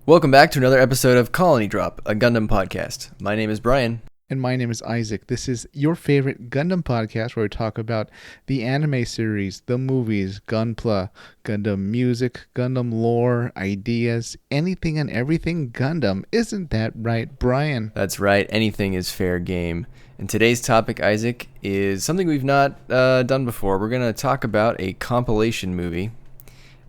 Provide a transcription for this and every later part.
Welcome back to another episode of Colony Drop, a Gundam podcast. My name is Brian. And my name is Isaac. This is your favorite Gundam podcast where we talk about the anime series, the movies, Gunpla, Gundam music, Gundam lore, ideas, anything and everything Gundam. Isn't that right, Brian? That's right. Anything is fair game. And today's topic, Isaac, is something we've not done before. We're going to talk about a compilation movie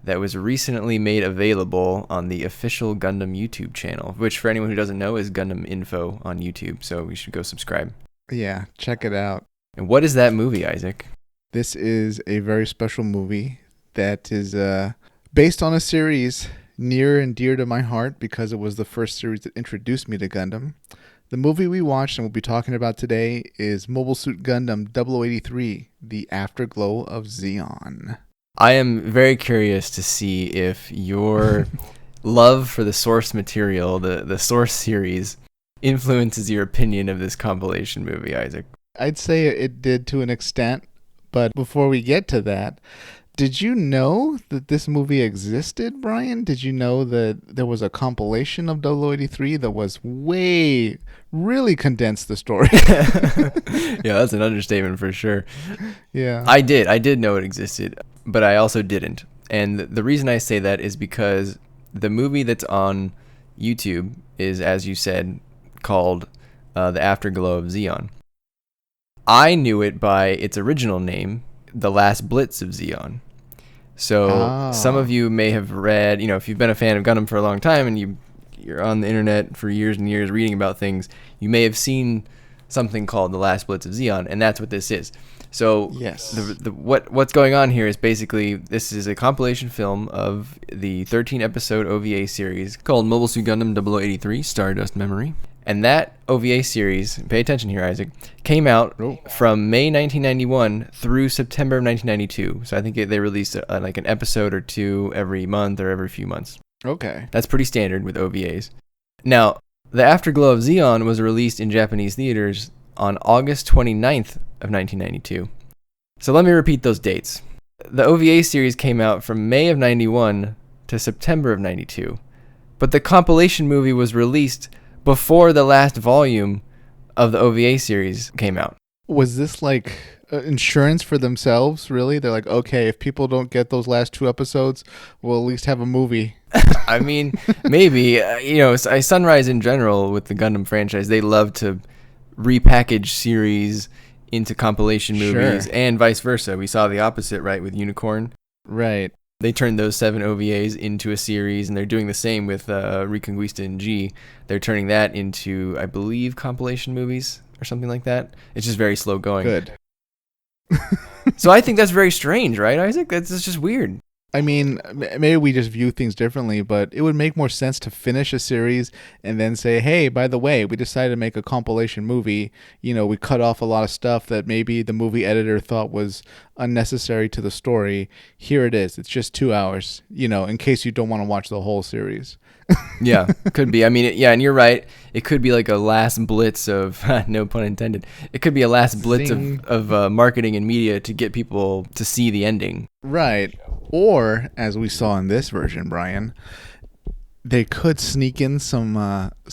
that was recently made available on the official Gundam YouTube channel, which for anyone who doesn't know is Gundam Info on YouTube, so you should go subscribe. Yeah, check it out. And what is that movie, Isaac? This is a very special movie that is based on a series near and dear to my heart because it was the first series that introduced me to Gundam. The movie we watched and we'll be talking about today is Mobile Suit Gundam 0083, The Afterglow of Zeon. I am very curious to see if your love for the source material, the source series, influences your opinion of this compilation movie, Isaac. I'd say it did to an extent, but before we get to that, did you know that this movie existed, Brian? Did you know that there was a compilation of 0083 that was really condensed the story? Yeah, that's an understatement for sure. Yeah. I did know it existed, but I also didn't. And the reason I say that is because the movie that's on YouTube is, as you said, called The Afterglow of Zeon. I knew it by its original name, The Last Blitz of Zeon. So some of you may have read, if you've been a fan of Gundam for a long time and you're on the internet for years and years reading about things, you may have seen something called The Last Blitz of Zeon, and that's what this is. So yes, what's going on here is basically this is a compilation film of the 13-episode OVA series called Mobile Suit Gundam 0083 Stardust Memory. And that OVA series, pay attention here, Isaac, came out from May 1991 through September of 1992. So I think they released like an episode or two every month or every few months. Okay. That's pretty standard with OVAs. Now, The Afterglow of Zeon was released in Japanese theaters on August 29th of 1992. So let me repeat those dates. The OVA series came out from May of 91 to September of 92. But the compilation movie was released before the last volume of the OVA series came out. Was this like insurance for themselves, really? They're like, okay, if people don't get those last two episodes, we'll at least have a movie. I mean, maybe. Sunrise in general with the Gundam franchise, they love to repackage series into compilation movies and vice versa. We saw the opposite, right, with Unicorn. Right. They turned those 7 OVAs into a series, and they're doing the same with Reconquista and G. They're turning that into, I believe, compilation movies or something like that. It's just very slow going. Good. So I think that's very strange, right, Isaac? That's just weird. I mean, maybe we just view things differently, but it would make more sense to finish a series and then say, hey, by the way, we decided to make a compilation movie. We cut off a lot of stuff that maybe the movie editor thought was unnecessary to the story. Here it is. It's just 2 hours, in case you don't want to watch the whole series. Yeah, could be. I mean, and you're right. It could be like a last blitz of, no pun intended, it could be a last blitz of marketing and media to get people to see the ending. Right. Or, as we saw in this version, Brian, they could sneak in some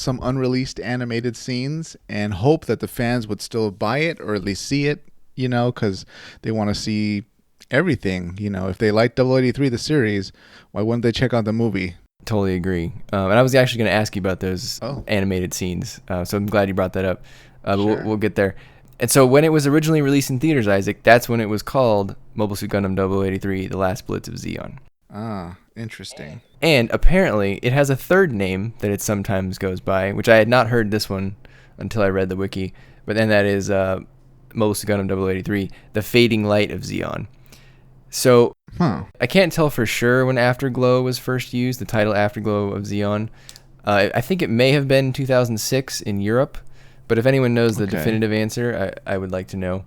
unreleased animated scenes and hope that the fans would still buy it or at least see it, because they want to see everything. If they like 0083, the series, why wouldn't they check out the movie? Totally agree. And I was actually going to ask you about those animated scenes, so I'm glad you brought that up. Sure. We'll get there. And so when it was originally released in theaters, Isaac, that's when it was called Mobile Suit Gundam 0083, The Last Blitz of Zeon. Ah, interesting. And apparently it has a third name that it sometimes goes by, which I had not heard this one until I read the wiki. But then that is Mobile Suit Gundam 0083, The Fading Light of Zeon. So I can't tell for sure when Afterglow was first used, the title Afterglow of Zeon. I think it may have been 2006 in Europe. But if anyone knows the definitive answer, I would like to know.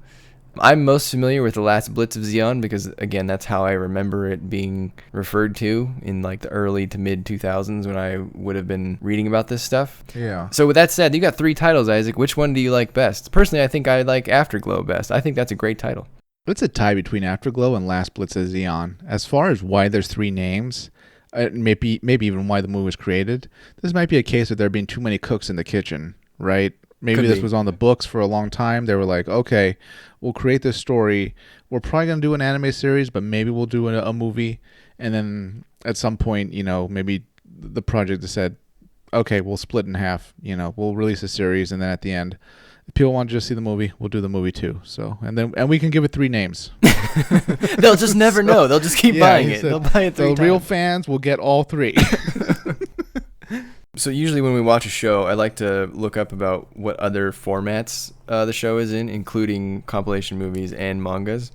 I'm most familiar with The Last Blitz of Zeon because, again, that's how I remember it being referred to in like the early to mid 2000s when I would have been reading about this stuff. Yeah. So with that said, you got 3 titles, Isaac. Which one do you like best? Personally, I think I like Afterglow best. I think that's a great title. It's a tie between Afterglow and Last Blitz of Zeon. As far as why there's 3 names, Maybe even why the movie was created. This might be a case of there being too many cooks in the kitchen, right? Maybe Could this be. was on the books for a long time. They were like, okay, we'll create this story. We're probably going to do an anime series, but maybe we'll do a movie. And then at some point, maybe the project has said, okay, we'll split in half. We'll release a series, and then at the end, if people want to just see the movie, we'll do the movie too. So, and we can give it 3 names. They'll just never know. They'll just keep buying he it. said, They'll buy it 3 the times. real fans will get all 3. So usually when we watch a show, I like to look up about what other formats the show is in, including compilation movies and mangas.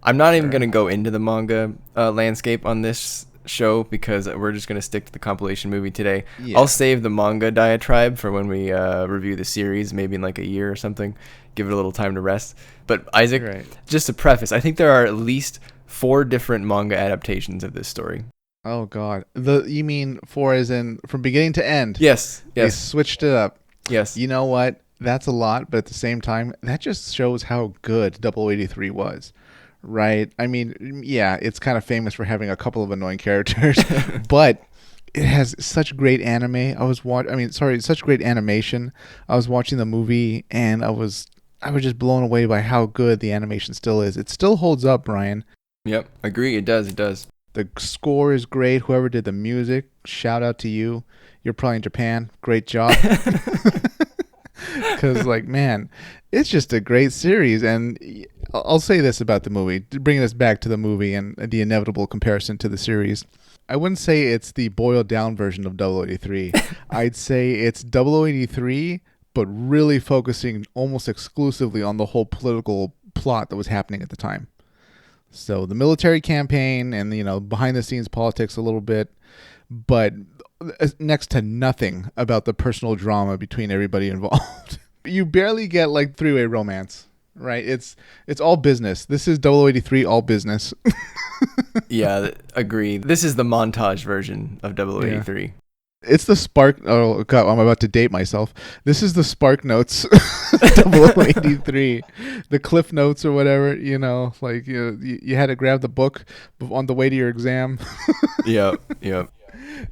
I'm not even going to go into the manga landscape on this show because we're just going to stick to the compilation movie today. Yeah. I'll save the manga diatribe for when we review the series, maybe in like a year or something. Give it a little time to rest. But Isaac, Right. just to preface, I think there are at least 4 different manga adaptations of this story. Oh God, you mean 4 as in from beginning to end? Yes. They Yes. switched it up. Yes. You know what? That's a lot, but at the same time, that just shows how good 083 was, right? I mean, yeah, it's kind of famous for having a couple of annoying characters, but it has such great anime. Such great animation. I was watching the movie and I was just blown away by how good the animation still is. It still holds up, Brian. Yep. Agree. It does. It does. The score is great. Whoever did the music, shout out to you. You're probably in Japan. Great job. Because, man, it's just a great series. And I'll say this about the movie, bringing us back to the movie and the inevitable comparison to the series. I wouldn't say it's the boiled down version of 083. I'd say it's 0083, but really focusing almost exclusively on the whole political plot that was happening at the time. So the military campaign and, behind the scenes politics a little bit, but next to nothing about the personal drama between everybody involved. You barely get 3-way romance, right? It's all business. This is 0083 all business. Yeah, agree. This is the montage version of 0083. Yeah. It's the Spark. Oh God, I'm about to date myself. This is the Spark Notes 0083, the Cliff Notes or whatever. You had to grab the book on the way to your exam. Yep, yep.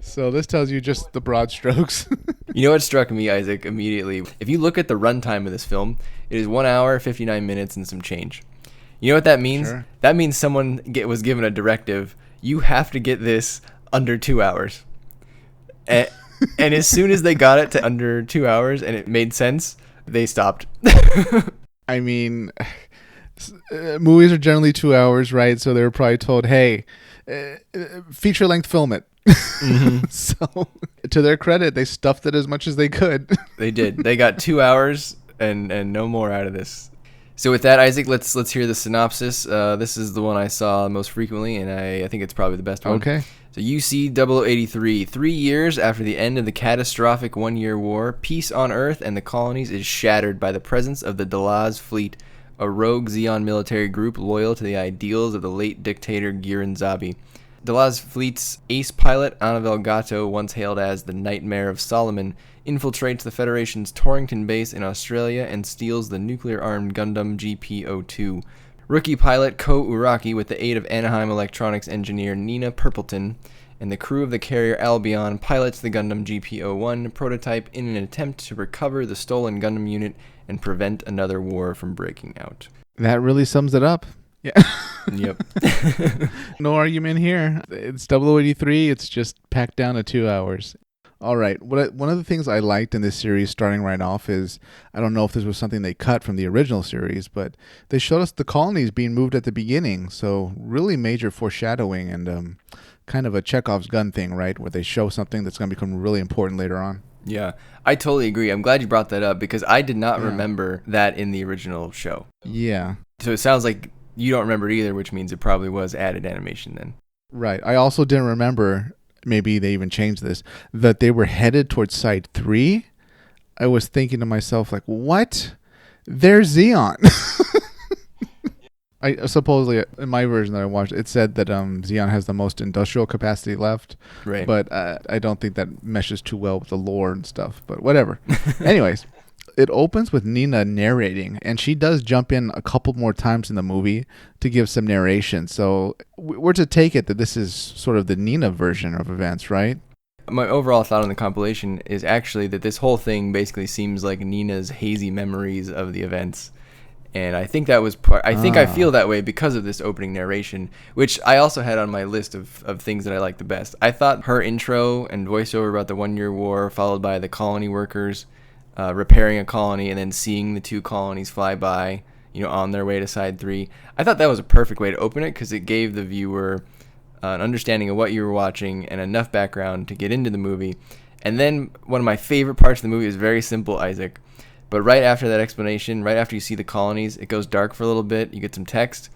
So this tells you just the broad strokes. You know what struck me, Isaac, immediately? If you look at the runtime of this film, it is 1 hour, 59 minutes, and some change. You know what that means? Sure. That means someone was given a directive. You have to get this under 2 hours. And as soon as they got it to under 2 hours and it made sense, they stopped. I mean, movies are generally 2 hours, right? So they were probably told, hey, feature length film it. Mm-hmm. So to their credit, they stuffed it as much as they could. They did. They got 2 hours and no more out of this. So with that, Isaac, let's hear the synopsis. This is the one I saw most frequently, and I think it's probably the best one. Okay. So UC 0083, 3 years after the end of the catastrophic 1-year war, peace on Earth and the colonies is shattered by the presence of the Dalaz Fleet, a rogue Zeon military group loyal to the ideals of the late dictator Giran Zabi. Dalaz Fleet's ace pilot, Anavel Gato, once hailed as the Nightmare of Solomon, infiltrates the Federation's Torrington base in Australia and steals the nuclear-armed Gundam GP-02. Rookie pilot Ko Uraki, with the aid of Anaheim Electronics engineer Nina Purpleton, and the crew of the carrier Albion, pilots the Gundam GP-01 prototype in an attempt to recover the stolen Gundam unit and prevent another war from breaking out. That really sums it up. Yeah. Yep. No argument here. It's 0083. It's just packed down to 2 hours. All right. One of the things I liked in this series starting right off is, I don't know if this was something they cut from the original series, but they showed us the colonies being moved at the beginning. So really major foreshadowing and kind of a Chekhov's gun thing, right? Where they show something that's going to become really important later on. Yeah, I totally agree. I'm glad you brought that up because I did not remember that in the original show. Yeah. So it sounds like you don't remember it either, which means it probably was added animation then. Right. I also didn't remember, maybe they even changed this, that they were headed towards Site 3. I was thinking to myself, what? There's Zeon. I supposedly, in my version that I watched, it said that Zeon has the most industrial capacity left. Right. But I don't think that meshes too well with the lore and stuff. But whatever. Anyways, it opens with Nina narrating, and she does jump in a couple more times in the movie to give some narration. So we're to take it that this is sort of the Nina version of events, right? My overall thought on the compilation is actually that this whole thing basically seems like Nina's hazy memories of the events. And I think that was I feel that way because of this opening narration, which I also had on my list of things that I liked the best. I thought her intro and voiceover about the 1 year war, followed by the colony workers repairing a colony and then seeing the two colonies fly by, on their way to Side 3. I thought that was a perfect way to open it because it gave the viewer an understanding of what you were watching and enough background to get into the movie. And then one of my favorite parts of the movie is very simple, Isaac. But right after that explanation, right after you see the colonies, it goes dark for a little bit. You get some text.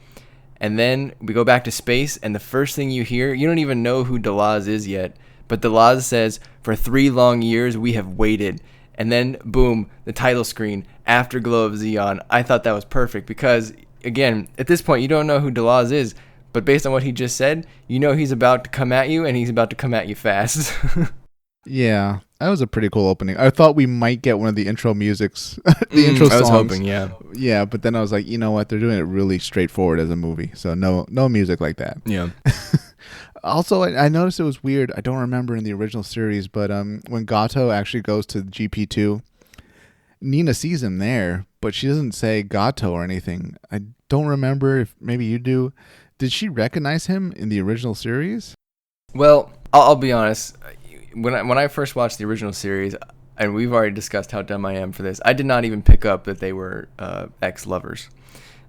And then we go back to space, and the first thing you hear, you don't even know who Delaz is yet. But Delaz says, "For 3 long years, we have waited." And then, boom, the title screen, Afterglow of Zeon. I thought that was perfect because, again, at this point, you don't know who Delaz is. But based on what he just said, you know he's about to come at you, and he's about to come at you fast. Yeah, that was a pretty cool opening. I thought we might get one of the intro musics, the intro songs. I was hoping, yeah. Yeah, but then I was like, you know what? They're doing it really straightforward as a movie, so no music like that. Yeah. Also, I noticed it was weird. I don't remember in the original series, but when Gato actually goes to GP2, Nina sees him there, but she doesn't say Gato or anything. I don't remember if maybe you do. Did she recognize him in the original series? Well, I'll be honest. When I first watched the original series, and we've already discussed how dumb I am for this, I did not even pick up that they were ex-lovers.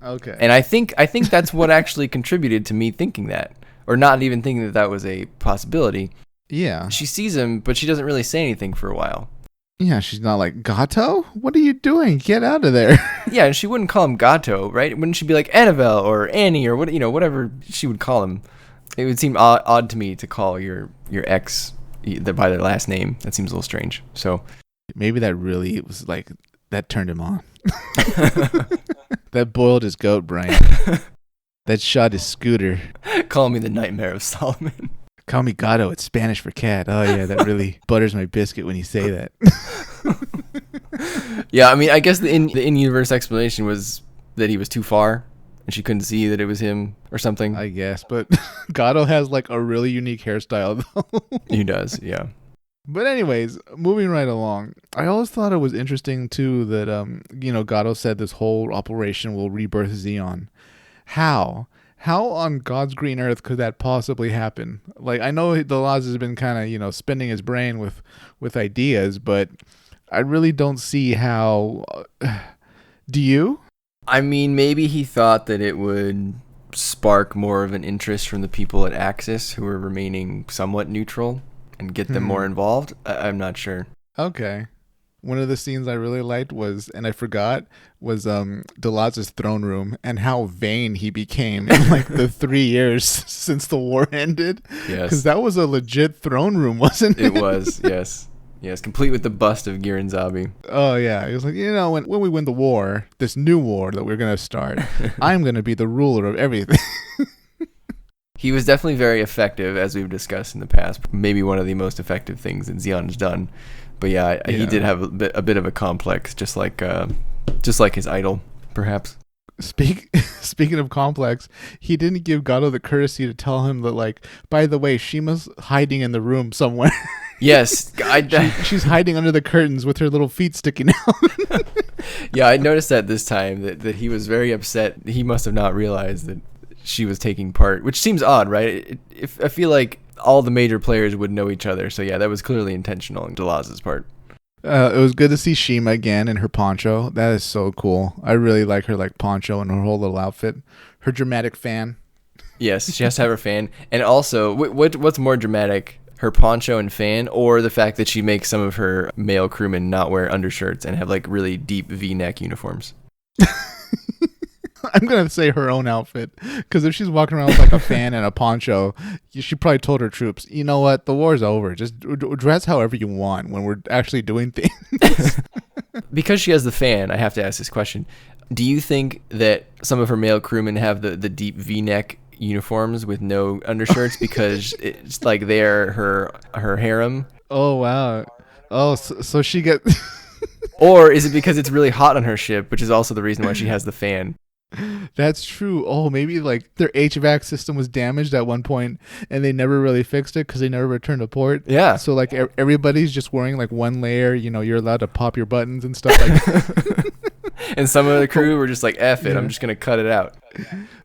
Okay. And I think that's what actually contributed to me thinking that, or not even thinking that that was a possibility. Yeah. She sees him, but she doesn't really say anything for a while. Yeah, she's not like, Gato? What are you doing? Get out of there. Yeah, and she wouldn't call him Gato, right? Wouldn't she be like Annabelle or Annie or whatever she would call him? It would seem odd to me to call your ex by their last name. That seems a little strange. So maybe that really was like that turned him on. That boiled his goat, Brian. That shot his scooter. Call me the Nightmare of Solomon. Call me Gato. It's Spanish for cat. Oh yeah, that really butters my biscuit when you say that. Yeah, I mean, I guess the in-universe explanation was that he was too far and she couldn't see that it was him or something. I guess, but Gato has like a really unique hairstyle though. He does, yeah. But anyways, moving right along, I always thought it was interesting too that Gato said this whole operation will rebirth Zeon. How on God's green earth could that possibly happen? Like, I know Delaz has been kind of spinning his brain with ideas, but I really don't see how. Do you? I mean, maybe he thought that it would spark more of an interest from the people at Axis who are remaining somewhat neutral and get them more involved. I'm not sure. Okay. One of the scenes I really liked was Delaz's throne room and how vain he became in like the 3 years since the war ended. Yes. Because that was a legit throne room, wasn't it? It was, yes. Yes, complete with the bust of Giranzabi. Oh, yeah. He was like, when we win the war, this new war that we're going to start, I'm going to be the ruler of everything. He was definitely very effective, as we've discussed in the past. Maybe one of the most effective things that Zeon has done. But yeah, he did have a bit of a complex, just like his idol, perhaps. Speaking of complex, he didn't give Gato the courtesy to tell him that, like, by the way, Shima's hiding in the room somewhere. Yes, she's hiding under the curtains with her little feet sticking out. Yeah, I noticed that this time that he was very upset. He must have not realized that she was taking part, which seems odd, right? I feel like all the major players would know each other, so yeah, that was clearly intentional on Delaz's part. It was good to see Shima again in her poncho. That is so cool. I really like her poncho and her whole little outfit. Her dramatic fan. Yes, she has to have her fan. And also, what's more dramatic, her poncho and fan, or the fact that she makes some of her male crewmen not wear undershirts and have really deep V-neck uniforms? I'm going to say her own outfit, because if she's walking around with a fan and a poncho, she probably told her troops, you know what, the war's over. Just dress however you want when we're actually doing things. Because she has the fan, I have to ask this question. Do you think that some of her male crewmen have the deep V-neck uniforms with no undershirts because it's like they're her harem? Oh, wow. Oh, so she gets... Or is it because it's really hot on her ship, which is also the reason why she has the fan? That's true. Oh, maybe like their HVAC system was damaged at one point and they never really fixed it because they never returned to port. Yeah. So like everybody's just wearing like one layer. You know, you're allowed to pop your buttons and stuff like that. And some of the crew were just like, F it, I'm just going to cut it out.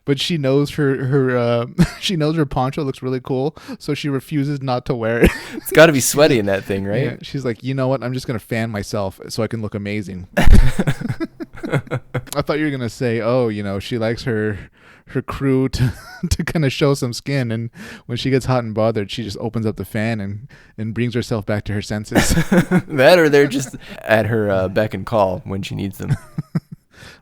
But she knows her she knows her poncho looks really cool, so she refuses not to wear it. It's got to be sweaty in that thing, right? Yeah, she's like, you know what? I'm just gonna fan myself so I can look amazing. I thought you were gonna say, oh, you know, she likes her crew to kind of show some skin, and when she gets hot and bothered, she just opens up the fan and brings herself back to her senses. That, or they're just at her beck and call when she needs them.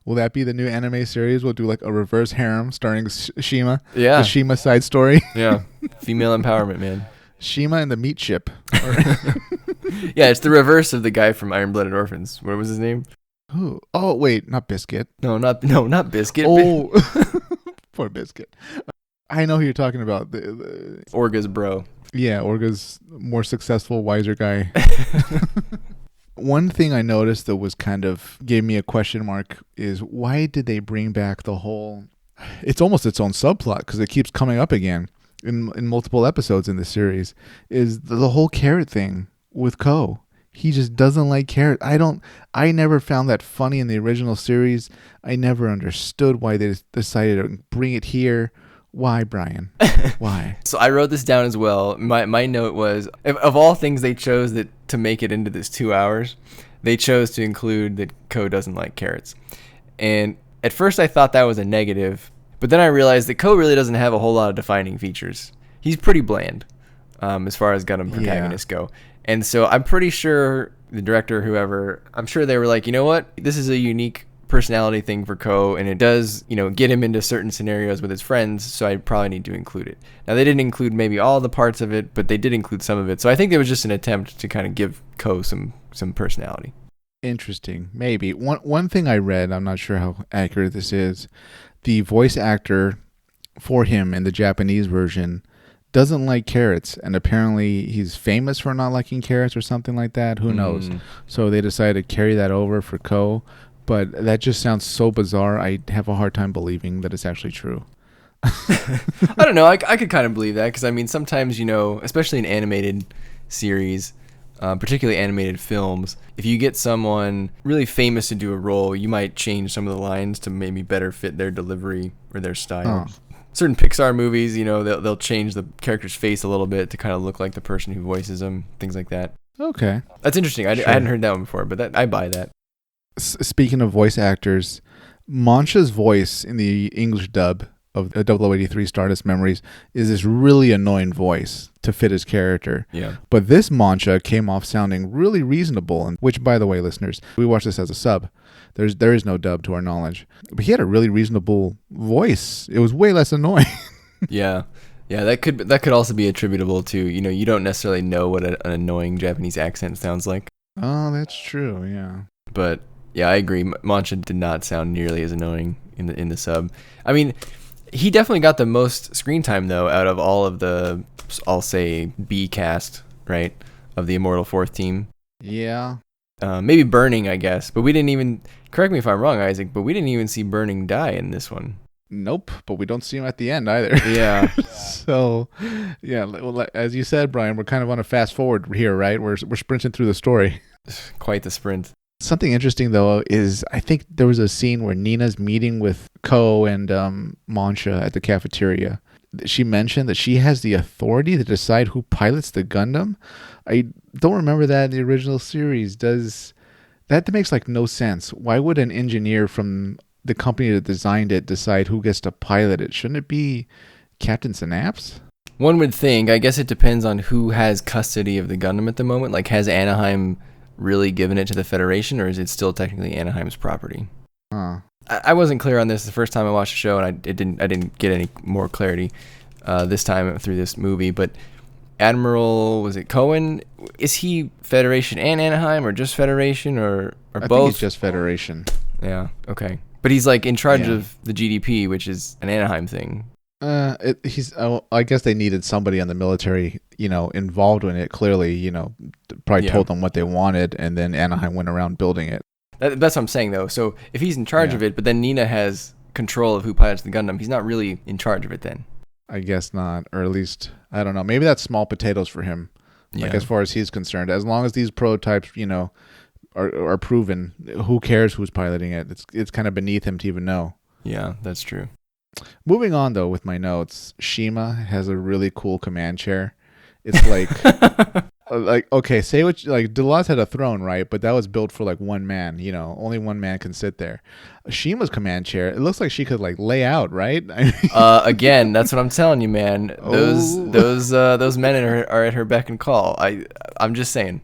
Will that be the new anime series? We'll do like a reverse harem starring Cima. Yeah. The Cima side story. Yeah. Female empowerment, man. Cima and the meat ship. Yeah, it's the reverse of the guy from Iron Blooded Orphans. What was his name? Who? Oh, wait, not Biscuit. No, not Biscuit. Oh, poor Biscuit. I know who you're talking about. The Orga's bro. Yeah, Orga's more successful, wiser guy. One thing I noticed that was kind of gave me a question mark is why did they bring back the whole... It's almost its own subplot because it keeps coming up again in multiple episodes in the series, is the whole carrot thing with Ko. He just doesn't like carrots. I never found that funny in the original series. I never understood why they decided to bring it here. Why, Brian? Why? So I wrote this down as well. My note was, of all things they chose to make it into this 2 hours, they chose to include that Ko doesn't like carrots. And at first I thought that was a negative, but then I realized that Ko really doesn't have a whole lot of defining features. He's pretty bland as far as Gundam protagonists go. And so I'm pretty sure the director, whoever, I'm sure they were like, you know what? This is a unique personality thing for Ko, and it does, get him into certain scenarios with his friends, so I probably need to include it. Now, they didn't include maybe all the parts of it, but they did include some of it. So I think it was just an attempt to kind of give Ko some personality. Interesting. Maybe. One thing I read, I'm not sure how accurate this is, the voice actor for him in the Japanese version doesn't like carrots, and apparently he's famous for not liking carrots or something like that. Who knows? So they decided to carry that over for Ko, but that just sounds so bizarre. I have a hard time believing that it's actually true. I don't know. I could kind of believe that because, I mean, sometimes, especially in animated series, particularly animated films, if you get someone really famous to do a role, you might change some of the lines to maybe better fit their delivery or their style. Certain Pixar movies, they'll change the character's face a little bit to kind of look like the person who voices them, things like that. Okay. That's interesting. I hadn't heard that one before, but I buy that. Speaking of voice actors, Mancha's voice in the English dub of 0083 Stardust Memories is this really annoying voice to fit his character. Yeah. But this Mancha came off sounding really reasonable, and which, by the way, listeners, we watched this as a sub. There is no dub to our knowledge. But he had a really reasonable voice. It was way less annoying. Yeah. Yeah, that could also be attributable to, you don't necessarily know what an annoying Japanese accent sounds like. Oh, that's true, yeah. But yeah, I agree. Mancha did not sound nearly as annoying in the sub. I mean, he definitely got the most screen time though out of all of the, I'll say, B cast, right, of the Immortal Fourth team. Yeah. Maybe Burning, I guess, but we didn't even, correct me if I'm wrong, Isaac, but we didn't even see Burning die in this one. Nope, but we don't see him at the end either. Yeah. So, yeah, well, as you said, Brian, we're kind of on a fast forward here, right? We're sprinting through the story. Quite the sprint. Something interesting, though, is I think there was a scene where Nina's meeting with Ko and Mancha at the cafeteria. She mentioned that she has the authority to decide who pilots the Gundam. I don't remember that in the original series. That makes like no sense. Why would an engineer from the company that designed it decide who gets to pilot it? Shouldn't it be Captain Synapse? One would think. I guess it depends on who has custody of the Gundam at the moment. Like, has Anaheim really given it to the Federation, or is it still technically Anaheim's property? I wasn't clear on this the first time I watched the show, and I didn't get any more clarity this time through this movie. But Admiral, was it Cohen? Is he Federation and Anaheim, or just Federation, or both? I think it's just Federation. Yeah. Okay. But he's like in charge of the GDP, which is an Anaheim thing. I guess they needed somebody on the military, involved in it. Clearly, probably told them what they wanted, and then Anaheim went around building it. That's what I'm saying, though. So if he's in charge Yeah. of it, but then Nina has control of who pilots the Gundam, he's not really in charge of it then. I guess not, or at least I don't know. Maybe that's small potatoes for him. Like Yeah. as far as he's concerned, as long as these prototypes, are proven, who cares who's piloting it? It's kind of beneath him to even know. Yeah, that's true. Moving on though with my notes, Shima has a really cool command chair. It's like okay, say what like Delas had a throne, right? But that was built for like one man. Only one man can sit there. Shima's command chair, it looks like she could like lay out, right? Again, that's what I'm telling you, man. Those men are at her beck and call. I'm just saying.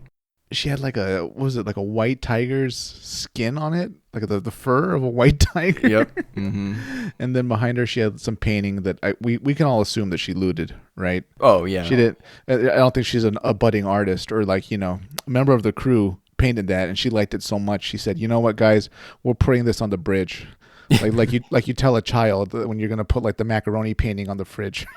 She had like what was it, like a white tiger's skin on it, like the fur of a white tiger. Yep. Mm-hmm. And then behind her, she had some painting that we can all assume that she looted, right? Oh yeah. She did. I don't think she's a budding artist or like a member of the crew painted that, and she liked it so much she said, "You know what, guys, we're putting this on the bridge." like you tell a child when you're gonna put like the macaroni painting on the fridge.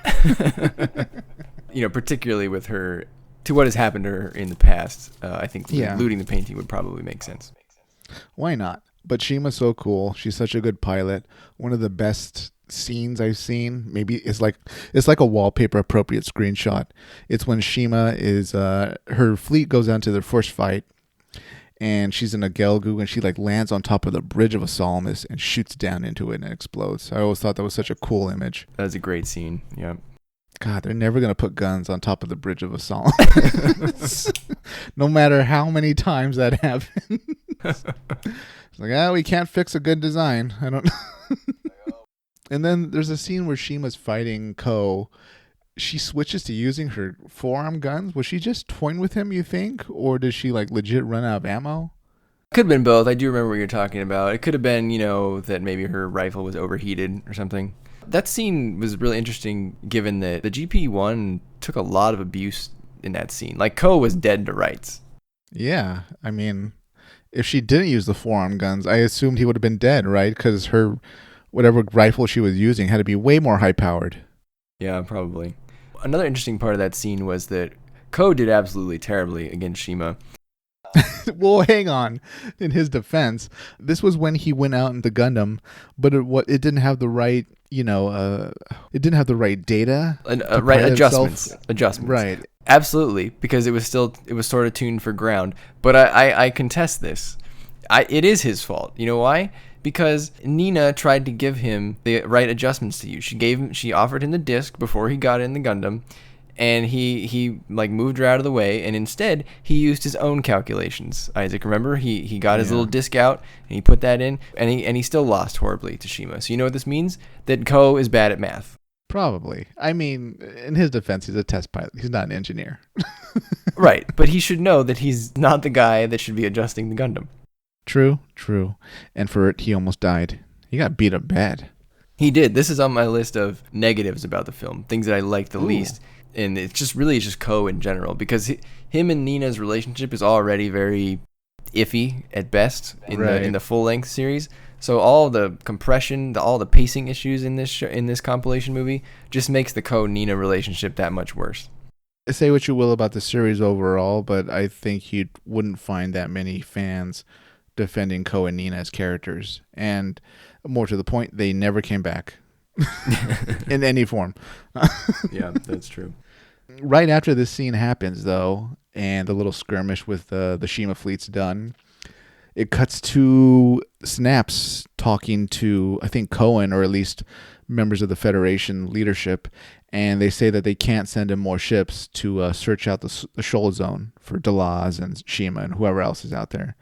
Particularly with her, to what has happened to her in the past, I think looting the painting would probably make sense. Why not? But Shima's so cool. She's such a good pilot. One of the best scenes I've seen. Maybe it's like a wallpaper appropriate screenshot. It's when Shima is her fleet goes down to their first fight, and she's in a Gelgu, and she like lands on top of the bridge of a Salamis and shoots down into it and explodes. I always thought that was such a cool image. That was a great scene. Yeah. God, they're never going to put guns on top of the bridge of a Salamis. No matter how many times that happens. It's like, we can't fix a good design. I don't know. And then there's a scene where Shima's fighting Ko. She switches to using her forearm guns. Was she just toying with him, you think? Or did she like legit run out of ammo? Could have been both. I do remember what you're talking about. It could have been, that maybe her rifle was overheated or something. That scene was really interesting given that the GP1 took a lot of abuse in that scene. Like, Ko was dead to rights. Yeah. I mean, if she didn't use the forearm guns, I assumed he would have been dead, right? Because her, whatever rifle she was using had to be way more high-powered. Yeah, probably. Another interesting part of that scene was that Ko did absolutely terribly against Shima. Well, hang on. In his defense, this was when he went out into Gundam, but it didn't have the right, it didn't have the right data, right adjustments. Right. Absolutely, because it was sort of tuned for ground. But I contest this. It is his fault. You know why? Because Nina tried to give him the right adjustments to use. She offered him the disc before he got in the Gundam. And he like moved her out of the way, and instead he used his own calculations. Isaac, remember he got his little disc out and he put that in, and he still lost horribly to Shima. So you know what this means? That Ko is bad at math. Probably. I mean, in his defense, he's a test pilot. He's not an engineer. Right, but he should know that he's not the guy that should be adjusting the Gundam. True. And for it, he almost died. He got beat up bad. He did. This is on my list of negatives about the film, things that I liked the least. And it's just Ko in general, because him and Nina's relationship is already very iffy at best in the full length series. So all the compression, all the pacing issues in this compilation movie just makes the Ko Nina relationship that much worse. Say what you will about the series overall, but I think you wouldn't find that many fans defending Ko and Nina as characters. And more to the point, they never came back. In any form. Yeah, that's true. Right after this scene happens, though, and the little skirmish with the Shima fleet's done, it cuts to Snaps talking to, I think, Cohen, or at least members of the Federation leadership, and they say that they can't send in more ships to search out the shoal zone for Delaz and Shima and whoever else is out there.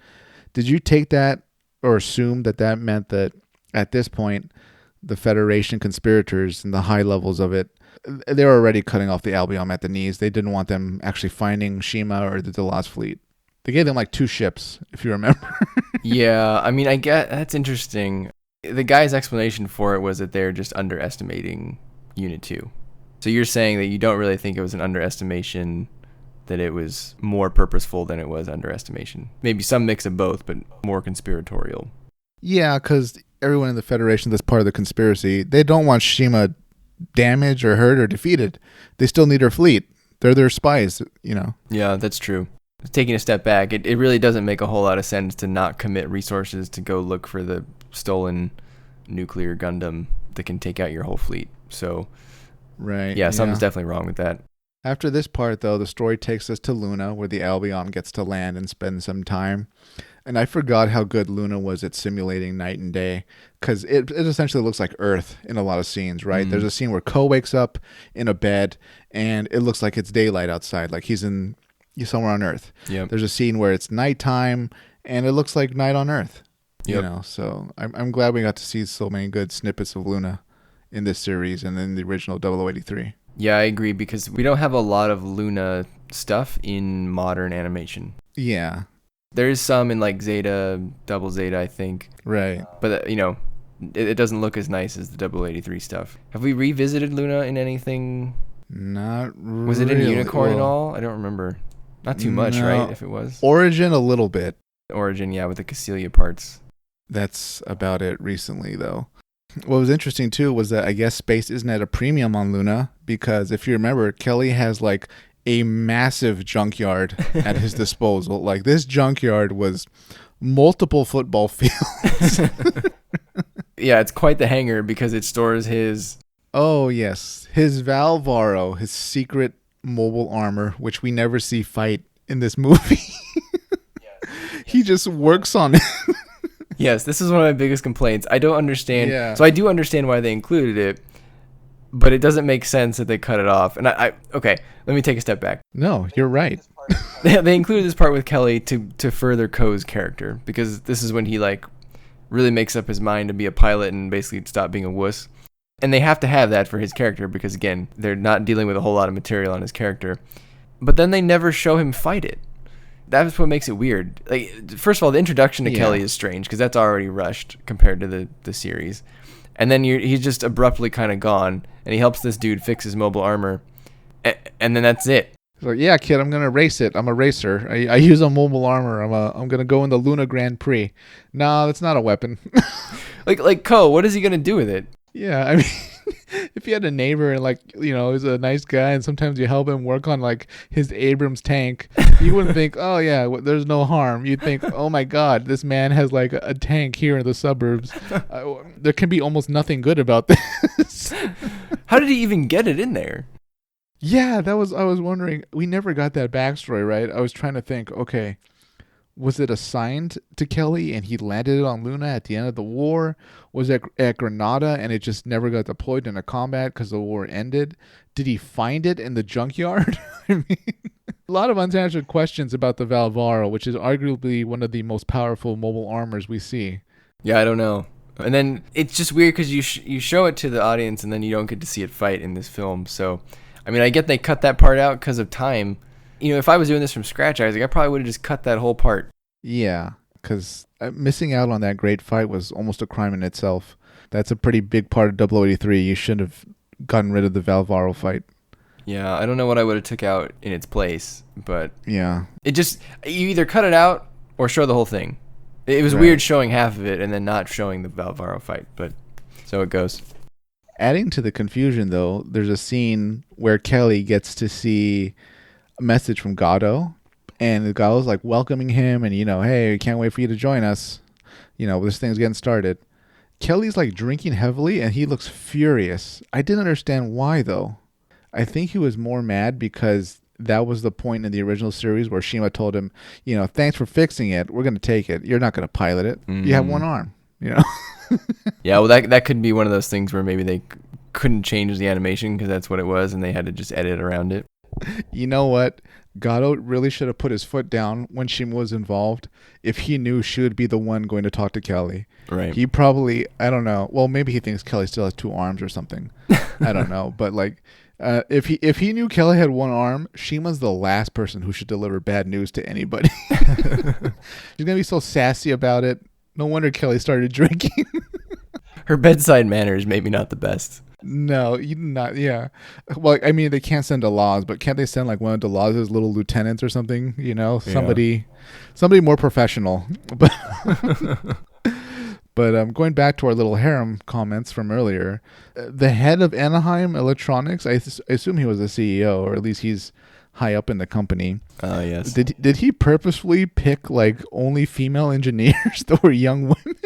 Did you take that or assume that meant that at this point the Federation conspirators and the high levels of it, they were already cutting off the Albion at the knees? They didn't want them actually finding Shima or the Delaz fleet. They gave them like 2 ships, if you remember. Yeah, I mean, I get that's interesting. The guy's explanation for it was that they're just underestimating Unit 2. So you're saying that you don't really think it was an underestimation, that it was more purposeful than it was underestimation. Maybe some mix of both, but more conspiratorial. Yeah, because everyone in the Federation that's part of the conspiracy, they don't want Shima damaged or hurt or defeated. They still need her fleet. They're their spies, Yeah, that's true. taking a step back, it really doesn't make a whole lot of sense to not commit resources to go look for the stolen nuclear Gundam that can take out your whole fleet. So, Right. yeah, something's definitely wrong with that. After this part, though, the story takes us to Luna, where the Albion gets to land and spend some time. And I forgot how good Luna was at simulating night and day, because it essentially looks like Earth in a lot of scenes, right? Mm. There's a scene where Ko wakes up in a bed, and it looks like it's daylight outside, like he's somewhere on Earth. Yep. There's a scene where it's nighttime, and it looks like night on Earth. Yep. You know, so I'm glad we got to see so many good snippets of Luna in this series and in the original 0083. Yeah, I agree, because we don't have a lot of Luna stuff in modern animation. Yeah. There is some in like Zeta, Double Zeta, I think. Right. But, it doesn't look as nice as the 0083 stuff. Have we revisited Luna in anything? Not really. Was it in Unicorn at all? I don't remember. Not too much, No. right? If it was. Origin a little bit. Origin, yeah, with the Cassilia parts. That's about it recently, though. What was interesting, too, was that I guess space isn't at a premium on Luna, because if you remember, Kelly has like a massive junkyard at his disposal. Like, this junkyard was multiple football fields. Yeah, it's quite the hangar because it stores his... Oh, yes. His Valvaro, his secret mobile armor, which we never see fight in this movie. He just works on it. Yes, this is one of my biggest complaints. I don't understand. Yeah. So I do understand why they included it, but it doesn't make sense that they cut it off. And okay, let me take a step back. No, you're right. They included this part with Kelly to further Ko's character, because this is when he like really makes up his mind to be a pilot and basically stop being a wuss. And they have to have that for his character because, again, they're not dealing with a whole lot of material on his character. But then they never show him fight it. That's what makes it weird. Like, first of all, the introduction to Kelly is strange because that's already rushed compared to the series. And then he's just abruptly kind of gone, and he helps this dude fix his mobile armor, and then that's it. He's like, yeah, kid, I'm gonna race it. I'm a racer. I use a mobile armor. I'm gonna go in the Luna Grand Prix. No, that's not a weapon. like Ko, what is he gonna do with it? Yeah, I mean, if you had a neighbor and he's a nice guy, and sometimes you help him work on like his Abrams tank, you wouldn't think, oh yeah, there's no harm. You'd think, oh my God, this man has like a tank here in the suburbs. There can be almost nothing good about this. How did he even get it in there? Yeah, I was wondering. We never got that backstory, right? I was trying to think, okay, was it assigned to Kelly and he landed it on Luna at the end of the war? Was it at Granada and it just never got deployed into combat because the war ended? Did he find it in the junkyard? I mean, a lot of unanswered questions about the Valvaro, which is arguably one of the most powerful mobile armors we see. Yeah, I don't know. And then it's just weird because you show it to the audience and then you don't get to see it fight in this film. So, I mean, I get they cut that part out because of time. You know, if I was doing this from scratch, Isaac, I probably would have just cut that whole part. Yeah, because missing out on that great fight was almost a crime in itself. That's a pretty big part of 0083. You should have gotten rid of the Valvaro fight. Yeah, I don't know what I would have took out in its place, but yeah, you either cut it out or show the whole thing. It was weird showing half of it and then not showing the Valvaro fight, but so it goes. Adding to the confusion, though, there's a scene where Kelly gets to see a message from Gato, and Gato's like welcoming him, and hey, can't wait for you to join us. This thing's getting started. Kelly's like drinking heavily, and he looks furious. I didn't understand why, though. I think he was more mad because that was the point in the original series where Cima told him, thanks for fixing it. We're going to take it. You're not going to pilot it. You have one arm, Yeah, well, that could be one of those things where maybe they couldn't change the animation because that's what it was, and they had to just edit around it. You know what? Gato really should have put his foot down when Cima was involved if he knew she would be the one going to talk to Kelly. Right. He probably, I don't know. Well, maybe he thinks Kelly still has two arms or something. I don't know. But if he knew Kelly had one arm, Shima's the last person who should deliver bad news to anybody. She's gonna be so sassy about it. No wonder Kelly started drinking. Her bedside manner is maybe not the best. No, not. Yeah. Well, I mean, they can't send Delaz, but can't they send like one of Delaz's little lieutenants or something? Somebody more professional. But going back to our little harem comments from earlier, the head of Anaheim Electronics, I assume he was the CEO, or at least he's high up in the company. Oh, yes. Did he purposefully pick like only female engineers that were young women?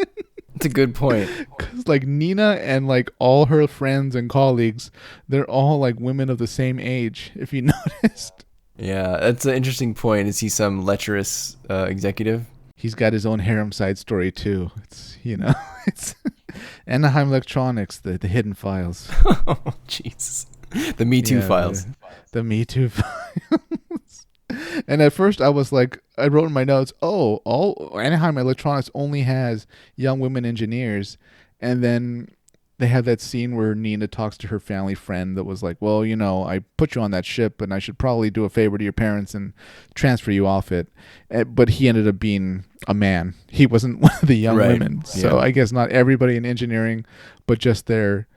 That's a good point. Because like Nina and like all her friends and colleagues, they're all like women of the same age, if you noticed. Yeah, that's an interesting point. Is he some lecherous executive? He's got his own harem side story too. It's it's Anaheim Electronics, the hidden files. Oh, jeez. The Me Too files. The Me Too files. And at first I was like, I wrote in my notes, oh, all Anaheim Electronics only has young women engineers. And then they have that scene where Nina talks to her family friend that was like, well, I put you on that ship and I should probably do a favor to your parents and transfer you off it. But he ended up being a man. He wasn't one of the young women. So I guess not everybody in engineering, but just their,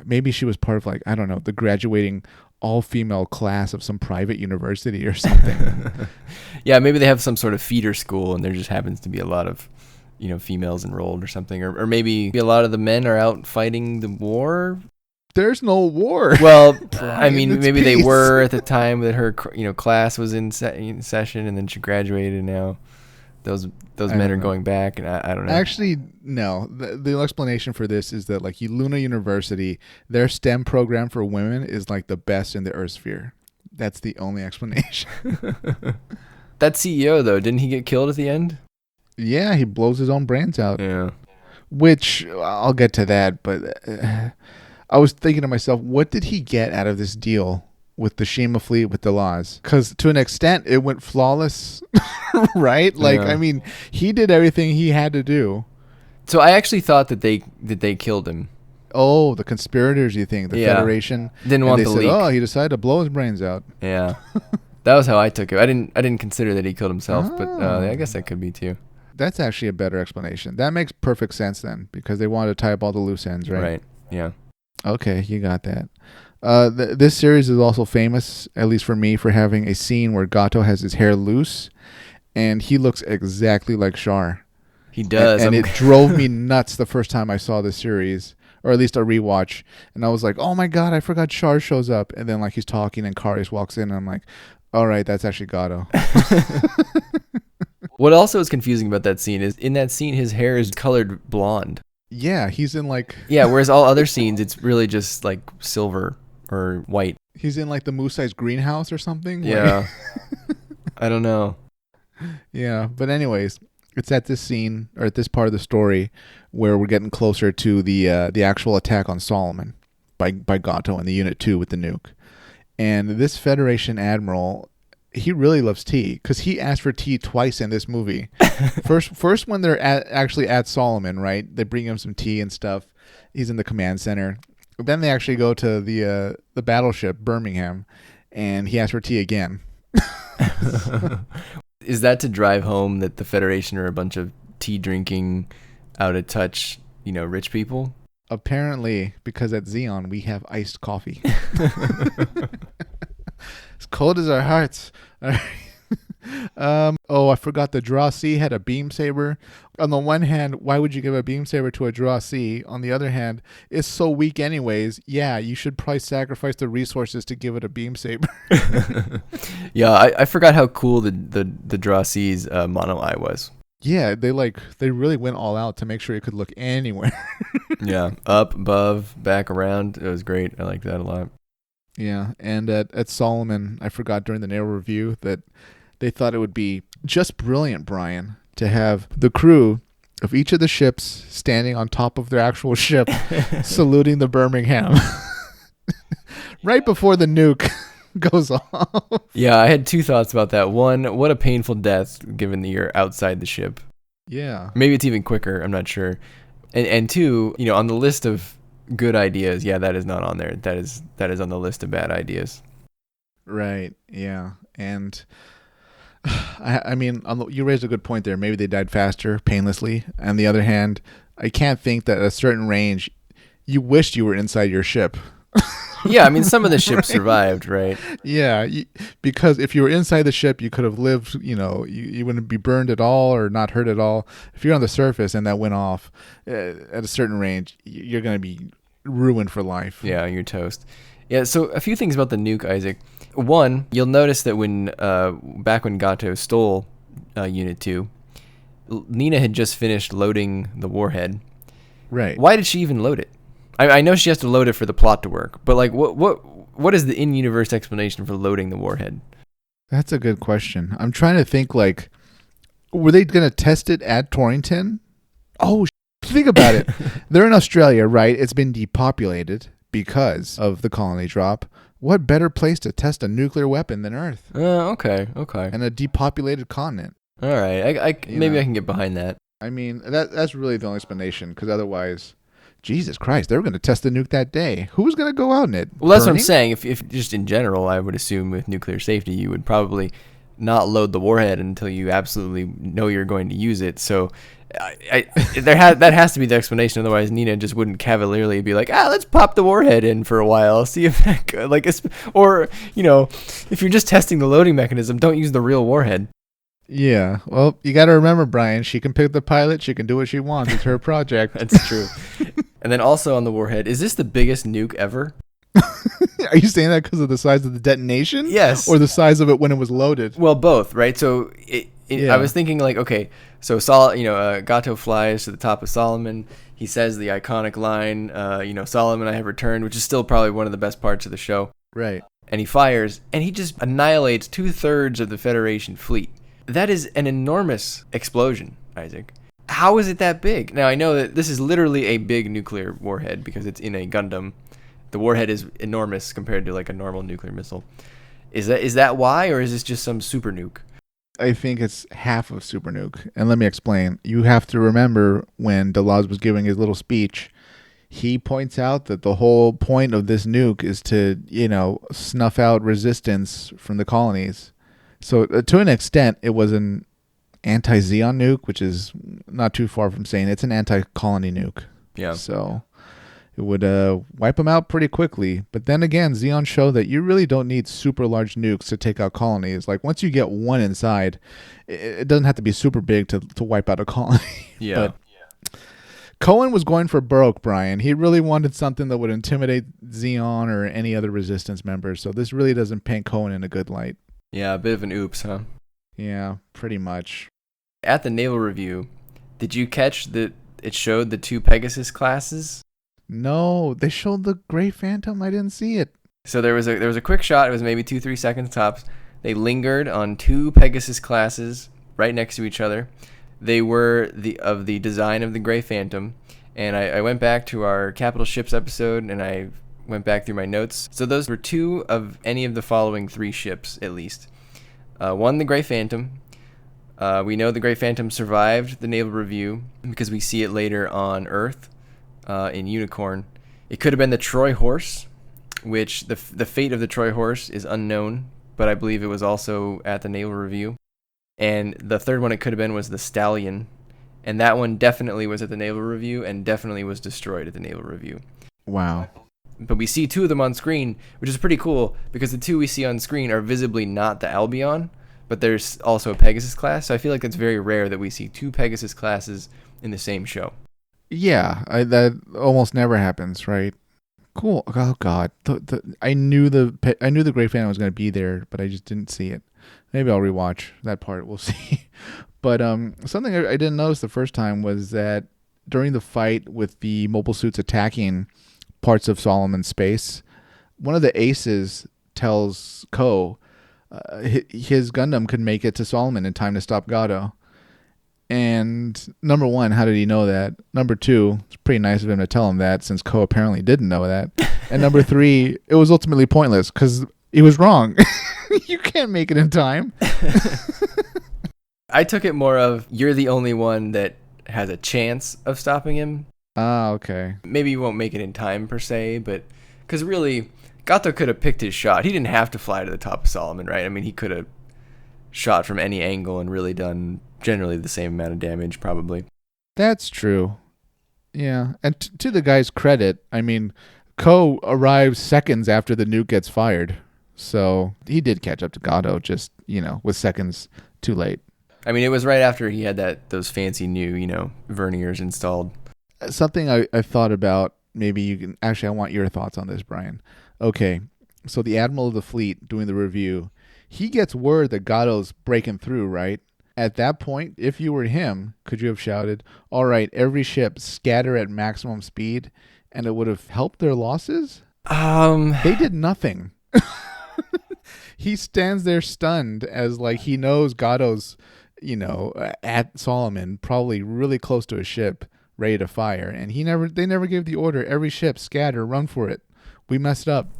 maybe she was part of like, I don't know, the graduating all-female class of some private university or something. Yeah, maybe they have some sort of feeder school and there just happens to be a lot of females enrolled or something, or maybe a lot of the men are out fighting the war. There's no war. Well, I mean, maybe they were at the time that her class was in session, and then she graduated. And now those men are going back, and I don't know. Actually, no. The explanation for this is that like Luna University, their STEM program for women is like the best in the Earth sphere. That's the only explanation. That CEO though, didn't he get killed at the end? Yeah, he blows his own brains out. Yeah. Which, I'll get to that, but I was thinking to myself, what did he get out of this deal with the Cima fleet, with the laws? Because to an extent, it went flawless, right? Like, I mean, he did everything he had to do. So I actually thought that they killed him. Oh, the conspirators, you think? The Federation? Didn't want the leak. Oh, he decided to blow his brains out. Yeah. That was how I took it. I didn't consider that he killed himself, but I guess that could be too. That's actually a better explanation. That makes perfect sense then, because they wanted to tie up all the loose ends, right? Right. Yeah. Okay, you got that. This series is also famous, at least for me, for having a scene where Gato has his hair loose, and he looks exactly like Char. He does. And it drove me nuts the first time I saw this series, or at least a rewatch. And I was like, oh my God, I forgot Char shows up. And then like he's talking and Karius walks in, and I'm like, all right, that's actually Gato. What also is confusing about that scene is in that scene his hair is colored blonde. Yeah, he's in like... Yeah, whereas all other scenes it's really just like silver or white. He's in like the Moose-Eyes greenhouse or something? Yeah. I don't know. Yeah, but anyways, it's at this scene, or at this part of the story, where we're getting closer to the actual attack on Solomon by Gato and the Unit 2 with the nuke. And this Federation Admiral... he really loves tea, because he asked for tea twice in this movie. First when they're actually at Solomon, right? They bring him some tea and stuff. He's in the command center. Then they actually go to the battleship Birmingham, and he asks for tea again. Is that to drive home that the Federation are a bunch of tea drinking, out of touch, rich people? Apparently, because at Zeon we have iced coffee. As cold as our hearts. I forgot the Draw C had a beam saber. On the one hand, why would you give a beam saber to a Draw C? On the other hand, it's so weak anyways. Yeah, you should probably sacrifice the resources to give it a beam saber. Yeah, I forgot how cool the Draw C's mono eye was. Yeah, they really went all out to make sure it could look anywhere. Yeah, up, above, back, around. It was great. I liked that a lot. Yeah, and at Solomon, I forgot during the narrow review that they thought it would be just brilliant, Brian, to have the crew of each of the ships standing on top of their actual ship, saluting the Birmingham, right before the nuke goes off. Yeah, I had two thoughts about that. One, what a painful death, given that you're outside the ship. Yeah. Maybe it's even quicker. I'm not sure. And two, on the list of good ideas, yeah, that is not on there. That is on the list of bad ideas. Right. Yeah. And I mean, you raised a good point there. Maybe they died faster, painlessly. On the other hand, I can't think that at a certain range, you wished you were inside your ship. Yeah, I mean, some of the ships survived, right? Yeah, because if you were inside the ship, you could have lived, you wouldn't be burned at all or not hurt at all. If you're on the surface and that went off at a certain range, you're going to be ruined for life. Yeah, you're toast. Yeah, so a few things about the nuke, Isaac. One, you'll notice that back when Gato stole Unit 2, Nina had just finished loading the warhead. Right. Why did she even load it? I know she has to load it for the plot to work, but like, what is the in-universe explanation for loading the warhead? That's a good question. I'm trying to think, like, were they going to test it at Torrington? Oh, think about it. They're in Australia, right? It's been depopulated because of the colony drop. What better place to test a nuclear weapon than Earth? Okay. And a depopulated continent. All right. Maybe I can get behind that. I mean, that's really the only explanation, because otherwise, Jesus Christ, they were going to test the nuke that day. Who was going to go out in it? Well, that's what I'm Burning? saying. If just in general, I would assume with nuclear safety, you would probably not load the warhead until you absolutely know you're going to use it. So that has to be the explanation. Otherwise, Nina just wouldn't cavalierly be like, let's pop the warhead in for a while, see if that goes. Like, or if you're just testing the loading mechanism, don't use the real warhead. Yeah. Well, you got to remember, Brian, she can pick the pilot. She can do what she wants. It's her project. That's true. And then also on the warhead, is this the biggest nuke ever? Are you saying that because of the size of the detonation? Yes. Or the size of it when it was loaded? Well, both, right? So Yeah. I was thinking like, okay, so Gato flies to the top of Solomon. He says the iconic line, Solomon, I have returned, which is still probably one of the best parts of the show. Right. And he fires, and he just annihilates 2/3 of the Federation fleet. That is an enormous explosion, Isaac. How is it that big? Now, I know that this is literally a big nuclear warhead because it's in a Gundam. The warhead is enormous compared to like a normal nuclear missile. Is that why, or is this just some super nuke? I think it's half of Super Nuke. And let me explain. You have to remember when Delaz was giving his little speech, he points out that the whole point of this nuke is to, snuff out resistance from the colonies. So to an extent, it was an anti-Zeon nuke, which is not too far from saying it's an anti-colony nuke. Yeah. So it would wipe them out pretty quickly. But then again, Zeon showed that you really don't need super large nukes to take out colonies. Like, once you get one inside, it doesn't have to be super big to wipe out a colony. Yeah. But Cohen was going for broke, Brian. He really wanted something that would intimidate Zeon or any other resistance members. So this really doesn't paint Cohen in a good light. Yeah, a bit of an oops, huh? Yeah, pretty much. At the naval review, did you catch that it showed the 2 Pegasus classes? No, they showed the Gray Phantom. I didn't see it. So there was a quick shot. It was maybe 2-3 seconds tops. They lingered on 2 Pegasus classes right next to each other. They were of the design of the Gray Phantom, and I went back to our Capital Ships episode and I went back through my notes. So those were 2 of any of the following 3 ships, at least. 1, the Gray Phantom. We know the Gray Phantom survived the naval review because we see it later on Earth in Unicorn. It could have been the Troy Horse, which the fate of the Troy Horse is unknown, but I believe it was also at the naval review. And the third one it could have been was the Stallion, and that one definitely was at the naval review and definitely was destroyed at the naval review. Wow. But we see 2 of them on screen, which is pretty cool because the 2 we see on screen are visibly not the Albion, but there's also a Pegasus class. So I feel like it's very rare that we see 2 Pegasus classes in the same show. Yeah, that almost never happens, right? Cool. Oh God, I knew the Gray Phantom was going to be there, but I just didn't see it. Maybe I'll rewatch that part. We'll see. But something I didn't notice the first time was that during the fight with the mobile suits attacking parts of Solomon's space, one of the aces tells Ko his Gundam could make it to Solomon in time to stop Gato. And number 1, how did he know that? Number 2, it's pretty nice of him to tell him that, since Ko apparently didn't know that. And number 3, it was ultimately pointless because he was wrong. You can't make it in time. I took it more of, you're the only one that has a chance of stopping him. Ah, okay. Maybe you won't make it in time per se, but because really, Gato could have picked his shot. He didn't have to fly to the top of Solomon, right? I mean, he could have shot from any angle and really done generally the same amount of damage, probably. That's true. Yeah, and to the guy's credit, I mean, Ko arrives seconds after the nuke gets fired, so he did catch up to Gato, just with seconds too late. I mean, it was right after he had those fancy new, verniers installed. Something I thought about maybe you can. Actually, I want your thoughts on this, Brian. Okay, so the admiral of the fleet doing the review, he gets word that Gato's breaking through, right? At that point, if you were him, could you have shouted, "All right, every ship scatter at maximum speed," and it would have helped their losses? Um, They did nothing. He stands there stunned as like he knows Gato's, at Solomon, probably really close to a ship, ready to fire, and they never gave the order. Every ship scatter, run for it. We messed up.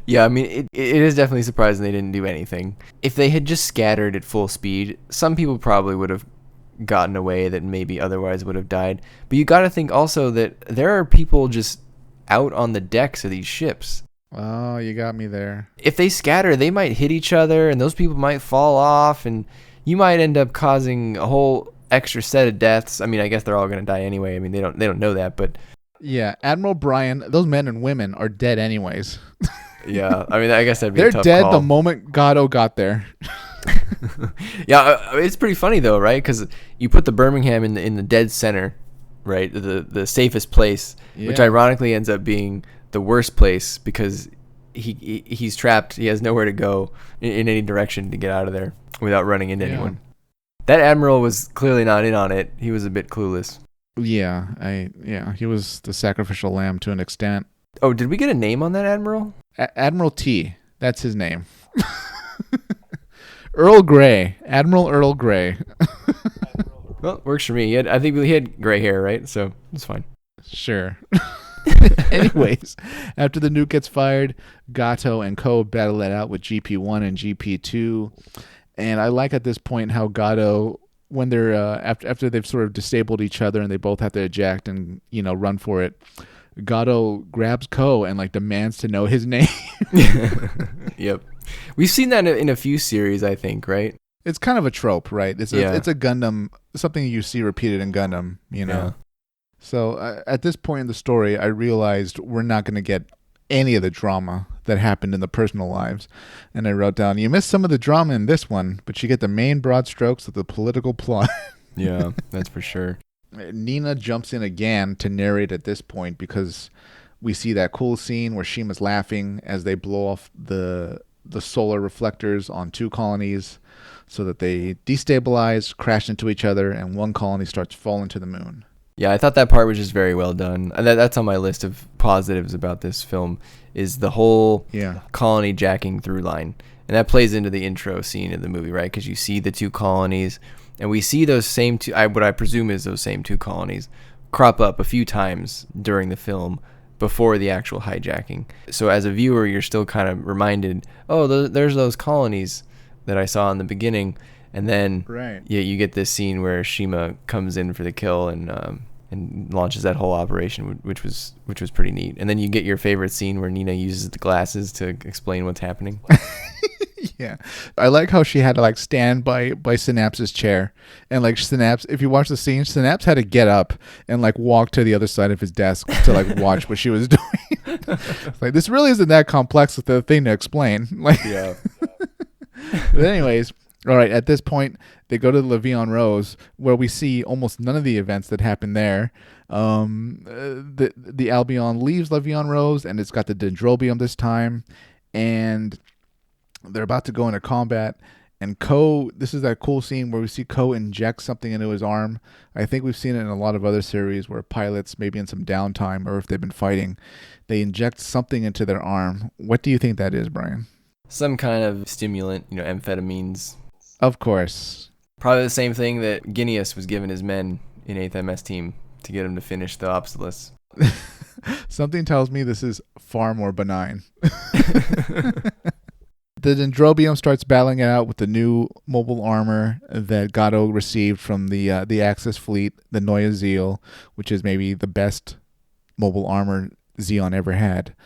yeah, I mean, it is definitely surprising they didn't do anything. If they had just scattered at full speed, some people probably would have gotten away that maybe otherwise would have died. But you got to think also that there are people just out on the decks of these ships. Oh, you got me there. If they scatter, they might hit each other, and those people might fall off, and you might end up causing a whole extra set of deaths. I mean, I guess they're all going to die anyway. I mean, they don't know that, but Yeah, Admiral Brian, those men and women are dead anyways. yeah, I mean, I guess that'd be They're a tough dead call. the moment Gato got there. Yeah, it's pretty funny though, right? Because you put the Birmingham in the dead center, right? The safest place, which Yeah. ironically ends up being the worst place because he's trapped. He has nowhere to go in any direction to get out of there without running into Yeah. anyone. That admiral was clearly not in on it. He was a bit clueless. Yeah, he was the sacrificial lamb to an extent. Oh, did we get a name on that admiral? Admiral T, that's his name. Earl Grey, Admiral Earl Grey. Well, works for me. I think he had gray hair, right? So it's fine. Sure. Anyways, after the nuke gets fired, Gato and Ko battle it out with GP1 and GP2. And I like at this point how Gato, when they're after they've sort of disabled each other and they both have to eject and run for it, Gato grabs Ko and like demands to know his name. Yep. We've seen that in a few series, I think, right? It's kind of a trope, right? It's a Gundam, something you see repeated in Gundam, Yeah. So at this point in the story, I realized we're not going to get any of the drama that happened in the personal lives. And I wrote down, you missed some of the drama in this one, but you get the main broad strokes of the political plot. Yeah, that's for sure. Nina jumps in again to narrate at this point because we see that cool scene where Shima's laughing as they blow off the solar reflectors on two colonies so that they destabilize, crash into each other, and one colony starts falling to the moon. Yeah, I thought that part was just very well done. That's on my list of positives about this film, is the whole colony jacking through line. And that plays into the intro scene of the movie, right? Because you see the two colonies, and we see those same two, what I presume is those same two colonies, crop up a few times during the film before the actual hijacking. So as a viewer, you're still kind of reminded, oh, there's those colonies that I saw in the beginning. And then you get this scene where Shima comes in for the kill and launches that whole operation, which was pretty neat. And then you get your favorite scene where Nina uses the glasses to explain what's happening. Yeah, I like how she had to like stand by Synapse's chair, and like Synapse, if you watch the scene, Synapse had to get up and like walk to the other side of his desk to like watch what she was doing. Like, this really isn't that complex with the thing to explain. Like, Yeah. But anyways, all right. At this point, they go to the Levion Rose, where we see almost none of the events that happen there. The Albion leaves Levion Rose, and it's got the Dendrobium this time, and they're about to go into combat. And Ko, this is that cool scene where we see Ko inject something into his arm. I think we've seen it in a lot of other series where pilots, maybe in some downtime or if they've been fighting, they inject something into their arm. What do you think that is, Brian? Some kind of stimulant, amphetamines. Of course. Probably the same thing that Guineas was giving his men in 8th MS team to get him to finish the Obsolus. Something tells me this is far more benign. The Dendrobium starts battling it out with the new mobile armor that Gato received from the Axis fleet, the Neue Zeal, which is maybe the best mobile armor Zeon ever had.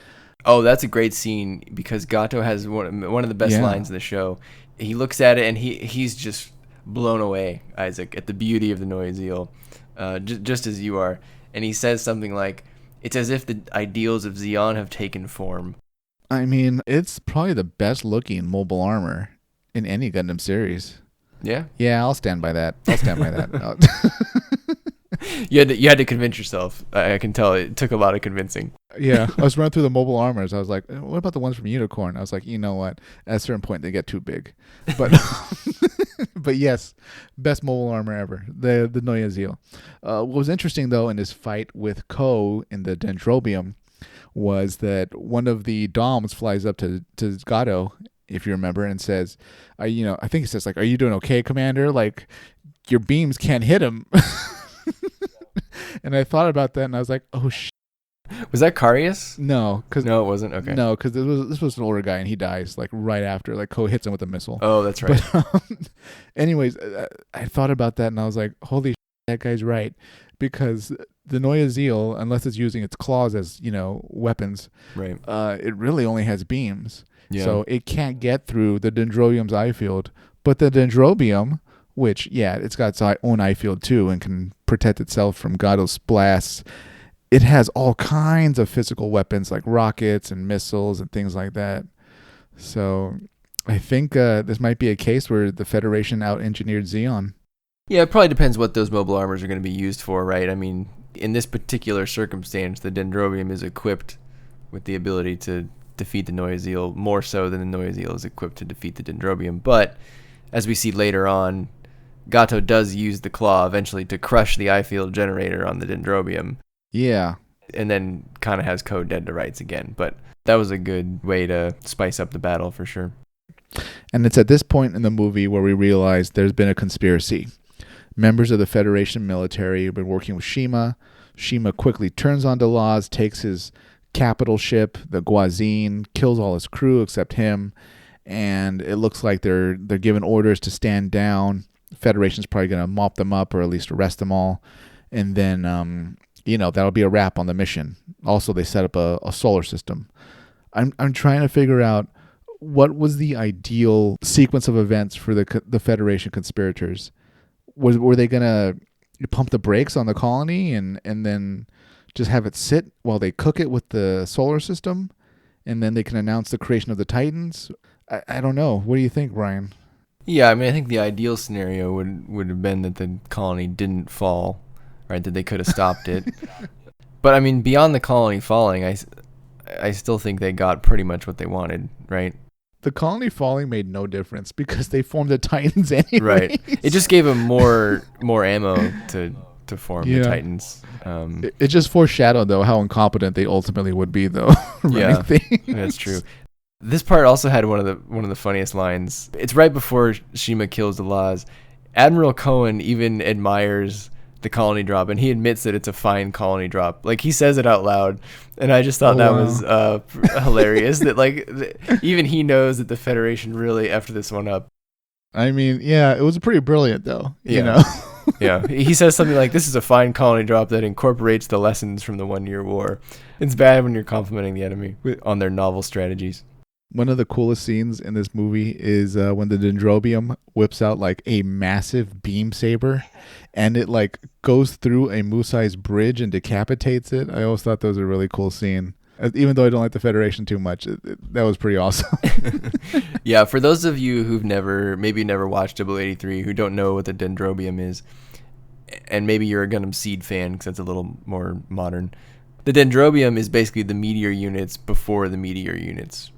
Oh, that's a great scene because Gato has one of the best lines in the show. He looks at it and he's just blown away, Isaac, at the beauty of the Neue Zeal, just as you are. And he says something like, "It's as if the ideals of Zeon have taken form." I mean, it's probably the best looking mobile armor in any Gundam series. Yeah? Yeah, I'll stand by that. You had to convince yourself. I can tell it took a lot of convincing. Yeah, I was running through the mobile armors. I was like, what about the ones from Unicorn? I was like, you know what? At a certain point, they get too big. But but yes, best mobile armor ever, the Neue Zeal. What was interesting, though, in this fight with Ko in the Dendrobium was that one of the Doms flies up to Gato, if you remember, and says, I think he says, like, are you doing okay, Commander? Like, your beams can't hit him. And I thought about that, and I was like, oh, Was that Carius? no, because No, it wasn't. Okay. no, because this was an older guy, and he dies like right after, like Ko hits him with a missile. Oh, that's right. But anyways, I thought about that, and I was like, holy shit, that guy's right, because the Neue Zeal, unless it's using its claws as weapons, Right. it really only has beams, Yeah. so it can't get through the Dendrobium's eye field. But the Dendrobium, which it's got its own eye field too, and can protect itself from Gato's blasts. It has all kinds of physical weapons like rockets and missiles and things like that. So I think this might be a case where the Federation out-engineered Zeon. Yeah, it probably depends what those mobile armors are going to be used for, right? I mean, in this particular circumstance, the Dendrobium is equipped with the ability to defeat the Neue Zeal more so than the Neue Zeal is equipped to defeat the Dendrobium. But as we see later on, Gato does use the claw eventually to crush the eye field generator on the Dendrobium. Yeah. And then kind of has Ko dead to rights again. But that was a good way to spice up the battle for sure. And it's at this point in the movie where we realize there's been a conspiracy. Members of the Federation military have been working with Cima. Cima quickly turns on Delaz, takes his capital ship, the Guazine, kills all his crew except him, and it looks like they're given orders to stand down. The Federation's probably going to mop them up or at least arrest them all, and then that'll be a wrap on the mission. Also, they set up a solar system. I'm trying to figure out what was the ideal sequence of events for the Federation conspirators. Were they gonna pump the brakes on the colony and then just have it sit while they cook it with the solar system, and then they can announce the creation of the Titans? I don't know. What do you think, Brian? Yeah, I mean, I think the ideal scenario would have been that the colony didn't fall, right? That they could have stopped it. But I mean, beyond the colony falling, I still think they got pretty much what they wanted, right? The colony falling made no difference because they formed the Titans anyway. Right. It just gave them more ammo to form the Titans. It just foreshadowed, though, how incompetent they ultimately would be, though. Yeah, that's true. This part also had one of the funniest lines. It's right before Cima kills Delaz. Admiral Cohen even admires the colony drop, and he admits that it's a fine colony drop. Like, he says it out loud, and I just thought was hilarious. That even he knows that the Federation really effed this one up. I mean, yeah, it was pretty brilliant, though. Yeah, he says something like, "This is a fine colony drop that incorporates the lessons from the 1 Year War." It's bad when you're complimenting the enemy on their novel strategies. One of the coolest scenes in this movie is when the Dendrobium whips out like a massive beam saber, and it like goes through a Musai's bridge and decapitates it. I always thought that was a really cool scene. Even though I don't like the Federation too much, that was pretty awesome. Yeah, for those of you who've never watched 083, who don't know what the Dendrobium is, and maybe you're a Gundam Seed fan because that's a little more modern, the Dendrobium is basically the meteor units before the meteor units.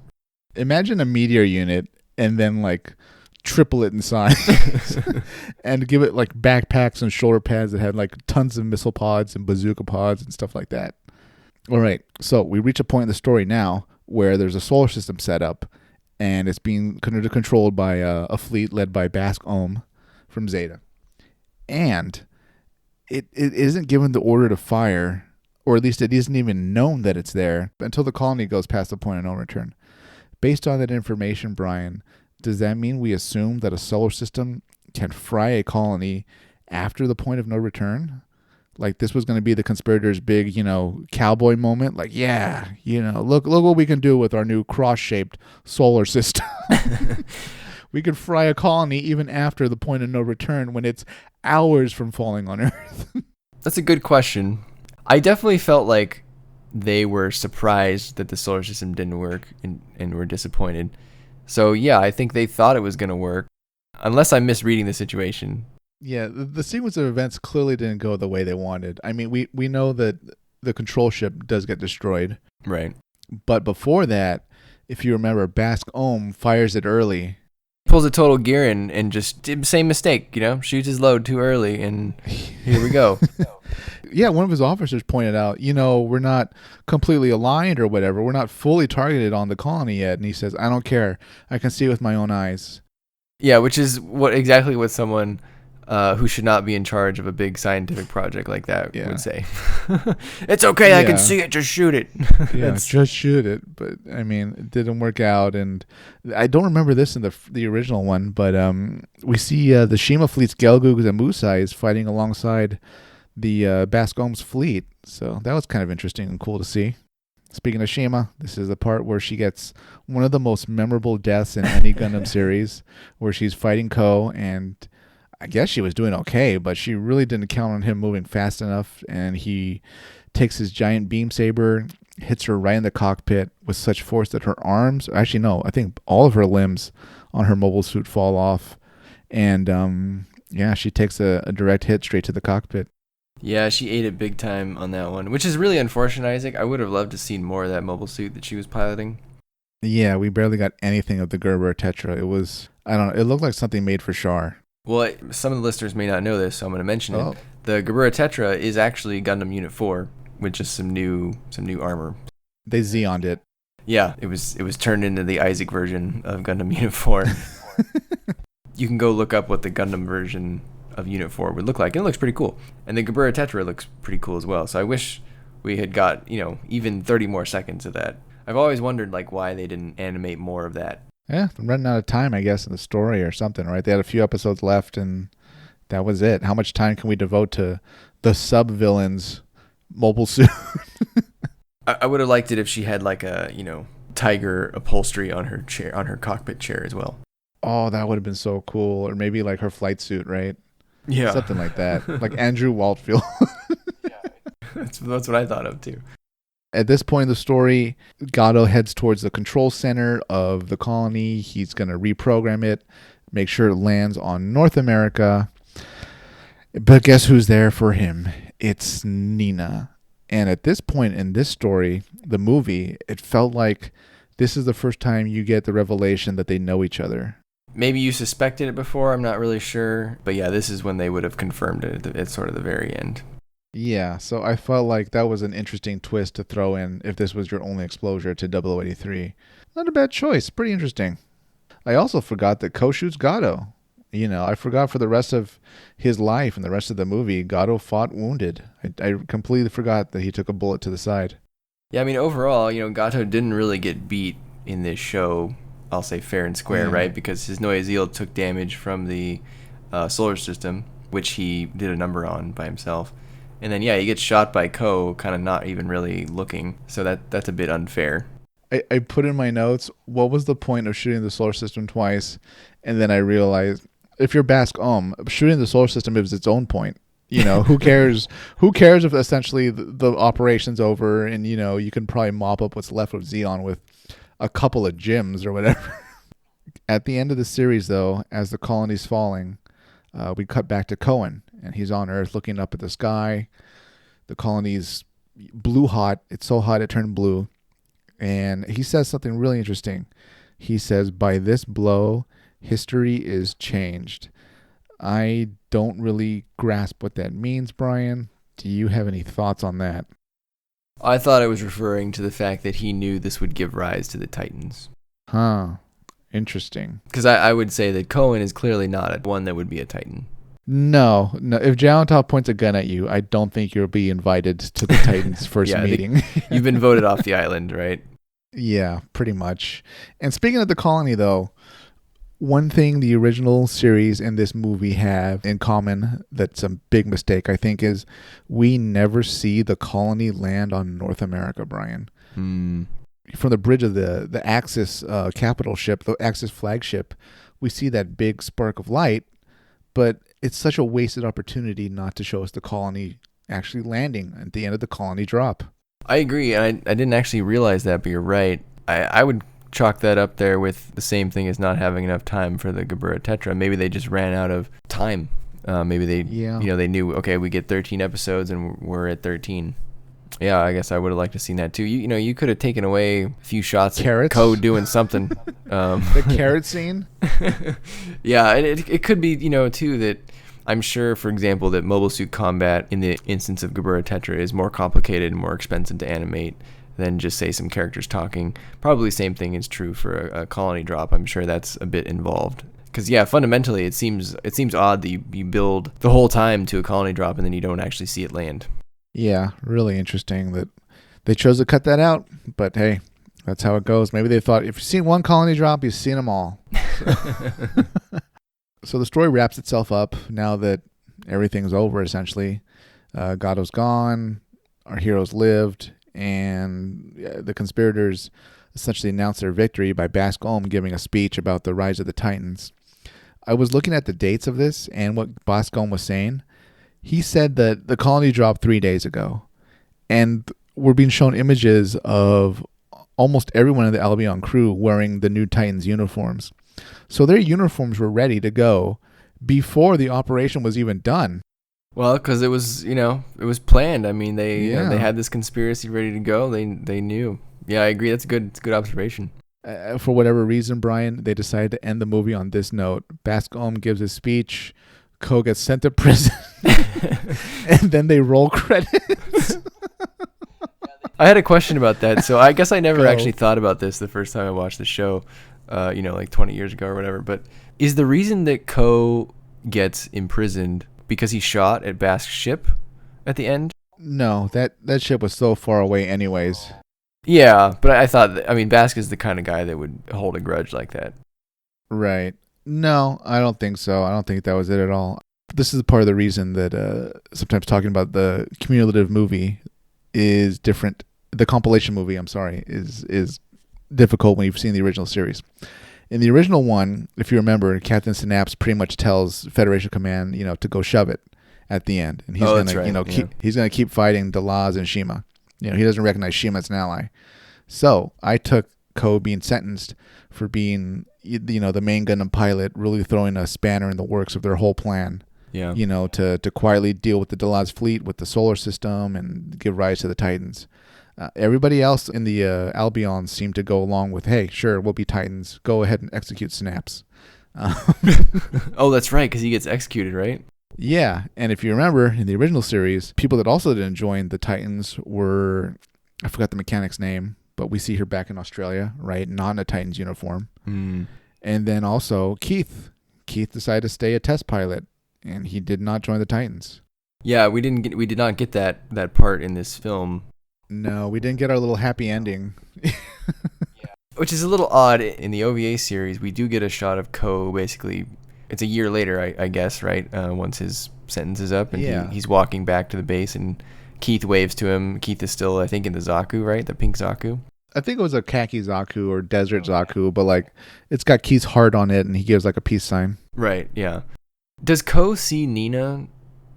Imagine a meteor unit and then like triple it in size and give it like backpacks and shoulder pads that had like tons of missile pods and bazooka pods and stuff like that. All right, so we reach a point in the story now where there's a solar system set up, and it's being controlled by a fleet led by Bask Om from Zeta. And it isn't given the order to fire, or at least it isn't even known that it's there until the colony goes past the point of no return. Based on that information, Brian, does that mean we assume that a solar system can fry a colony after the point of no return? Like, this was going to be the conspirators' big, cowboy moment. Like, yeah, look what we can do with our new cross-shaped solar system. We could fry a colony even after the point of no return when it's hours from falling on Earth. That's a good question. I definitely felt like they were surprised that the solar system didn't work and were disappointed. So, yeah, I think they thought it was going to work. Unless I'm misreading the situation. Yeah, the sequence of events clearly didn't go the way they wanted. I mean, we know that the control ship does get destroyed, Right. but before that, if you remember, Bask Om fires it early. Pulls a total gear in and just did same mistake, shoots his load too early, and here we go. Yeah, one of his officers pointed out, we're not completely aligned or whatever. We're not fully targeted on the colony yet. And he says, I don't care. I can see with my own eyes. Yeah, which is exactly what someone who should not be in charge of a big scientific project like that would say. It's okay, I can see it, just shoot it. Yeah, just shoot it. But I mean, it didn't work out, and I don't remember this in the original one, but we see the Cima fleet's Gelgugs and Musais fighting alongside the Bask Om's fleet. So that was kind of interesting and cool to see. Speaking of Cima, this is the part where she gets one of the most memorable deaths in any Gundam series, where she's fighting Ko, and I guess she was doing okay, but she really didn't count on him moving fast enough, and he takes his giant beam saber, hits her right in the cockpit with such force that her arms, actually no, I think all of her limbs on her mobile suit fall off, and she takes a direct hit straight to the cockpit. Yeah, she ate it big time on that one, which is really unfortunate, Isaac. I would have loved to see more of that mobile suit that she was piloting. Yeah, we barely got anything of the Gerber Tetra. It was, I don't know, it looked like something made for Char. Well, some of the listeners may not know this, so I'm going to mention it. The Gebura Tetra is actually Gundam Unit 4 with just some new armor. They Zeoned it. Yeah, it was turned into the Isaac version of Gundam Unit 4. You can go look up what the Gundam version of Unit 4 would look like. And it looks pretty cool. And the Gebura Tetra looks pretty cool as well. So I wish we had got, even 30 more seconds of that. I've always wondered why they didn't animate more of that. Yeah, I'm running out of time, I guess, in the story or something, right? They had a few episodes left, and that was it. How much time can we devote to the sub-villain's mobile suit? I would have liked it if she had a, tiger upholstery on her chair, on her cockpit chair as well. Oh, that would have been so cool. Or maybe her flight suit, right? Yeah. Something like that. Like Andrew Waltfield. That's what I thought of, too. At this point in the story, Gato heads towards the control center of the colony. He's going to reprogram it, make sure it lands on North America. But guess who's there for him? It's Nina. And at this point in this story, the movie, it felt like this is the first time you get the revelation that they know each other. Maybe you suspected it before, I'm not really sure. But yeah, this is when they would have confirmed it at sort of the very end. Yeah, so I felt like that was an interesting twist to throw in if this was your only exposure to 0083. Not a bad choice. Pretty interesting. I also forgot that Ko shoots Gato. I forgot for the rest of his life and the rest of the movie, Gato fought wounded. I completely forgot that he took a bullet to the side. Yeah, I mean, overall, Gato didn't really get beat in this show, I'll say fair and square, right? Because his Neue Ziel took damage from the solar system, which he did a number on by himself. And then, he gets shot by Ko, kind of not even really looking. So that's a bit unfair. I put in my notes, what was the point of shooting the solar system twice? And then I realized, if you're Bask Om, shooting the solar system is its own point. Who cares? Who cares if essentially the operation's over and, you can probably mop up what's left of Zeon with a couple of gyms or whatever. At the end of the series, though, as the colony's falling, we cut back to Cohen, and he's on Earth looking up at the sky. The colony's blue hot. It's so hot it turned blue. And he says something really interesting. He says, by this blow, history is changed. I don't really grasp what that means, Brian. Do you have any thoughts on that? I thought it was referring to the fact that he knew this would give rise to the Titans. Huh. Interesting. Because I would say that Cohen is clearly not one that would be a Titan. No. If Jalantov points a gun at you, I don't think you'll be invited to the Titans' first meeting. You've been voted off the island, right? Yeah, pretty much. And speaking of the colony, though, one thing the original series and this movie have in common that's a big mistake, I think, is we never see the colony land on North America, Brian. From the bridge of the Axis capital ship, the Axis flagship, we see that big spark of light, but it's such a wasted opportunity not to show us the colony actually landing at the end of the colony drop. I agree, and I didn't actually realize that, but you're right. I would chalk that up there with the same thing as not having enough time for the Gebura Tetra. Maybe they just ran out of time Maybe they, Yeah. they knew, okay, we get 13 episodes and we're at 13. Yeah, I guess I would have liked to seen that too. You could have taken away a few shots Carrots? of Ko doing something. The carrot scene? Yeah, and it could be, too, that I'm sure, for example, that Mobile Suit Combat in the instance of Gebura Tetra is more complicated and more expensive to animate than just, say, some characters talking. Probably same thing is true for a colony drop. I'm sure that's a bit involved. Because, yeah, fundamentally, it seems odd that you build the whole time to a colony drop and then you don't actually see it land. Yeah, really interesting that they chose to cut that out. But hey, that's how it goes. Maybe they thought, if you've seen one colony drop, you've seen them all. So the story wraps itself up now that everything's over, essentially. Gato's gone, our heroes lived, and the conspirators essentially announced their victory by Bask Om giving a speech about the rise of the Titans. I was looking at the dates of this and what Bask Om was saying. He said that the colony dropped 3 days ago, and we're being shown images of almost everyone in the Albion crew wearing the new Titans uniforms. So their uniforms were ready to go before the operation was even done. Well, because it was, it was planned. I mean, they had this conspiracy ready to go. They knew. Yeah, I agree. That's a good observation. For whatever reason, Brian, they decided to end the movie on this note. Bask Om gives a speech. Ko gets sent to prison. And then they roll credits. I had a question about that. So I guess I never Go. actually thought about this the first time I watched the show, like 20 years ago or whatever. But is the reason that Ko gets imprisoned because he shot at Bask's ship at the end? No, that ship was so far away anyways. Yeah, but I thought, Bask is the kind of guy that would hold a grudge like that. Right. No, I don't think so. I don't think that was it at all. This is part of the reason that sometimes talking about the cumulative movie is different. The compilation movie, I'm sorry, is difficult when you've seen the original series. In the original one, if you remember, Captain Synapse pretty much tells Federation Command, to go shove it at the end, and he's he's gonna keep fighting Delaz and Cima. He doesn't recognize Cima as an ally. So I took Ko being sentenced for being, the main Gundam pilot, really throwing a spanner in the works of their whole plan. Yeah. To quietly deal with the Delaz fleet, with the solar system, and give rise to the Titans. Everybody else in the Albion seemed to go along with, hey, sure, we'll be Titans. Go ahead and execute Synapse. Oh, that's right, because he gets executed, right? Yeah, and if you remember, in the original series, people that also didn't join the Titans were, I forgot the mechanic's name, but we see her back in Australia, right? Not in a Titans uniform. Mm. And then also Keith. Keith decided to stay a test pilot, and he did not join the Titans. Yeah, we did not get that part in this film. No, we didn't get our little happy ending. Which is a little odd. In the OVA series, we do get a shot of Ko basically, it's a year later, I guess, right? Once his sentence is up, and he's walking back to the base, and Keith waves to him. Keith is still, I think, in the Zaku, right? The pink Zaku. I think it was a khaki Zaku or desert Zaku, but it's got Keith's heart on it, and he gives a peace sign. Right, yeah. Does Ko see Nina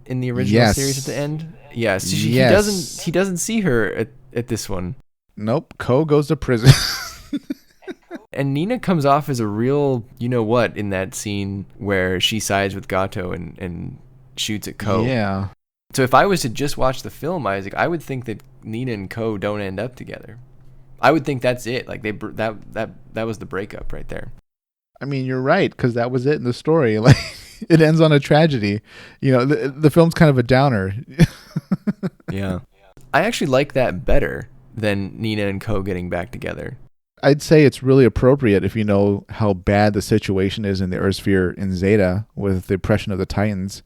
in the original series at the end? Yes. He doesn't see her at this one. Nope. Ko goes to prison. And Nina comes off as a real you-know-what in that scene where she sides with Gato and shoots at Ko. Yeah. So if I was to just watch the film, Isaac, I would think that Nina and Ko don't end up together. I would think that's it. That was the breakup right there. I mean, you're right, because that was it in the story. It ends on a tragedy. The film's kind of a downer. Yeah. I actually like that better than Nina and Ko getting back together. I'd say it's really appropriate if you know how bad the situation is in the Earth sphere in Zeta with the oppression of the Titans.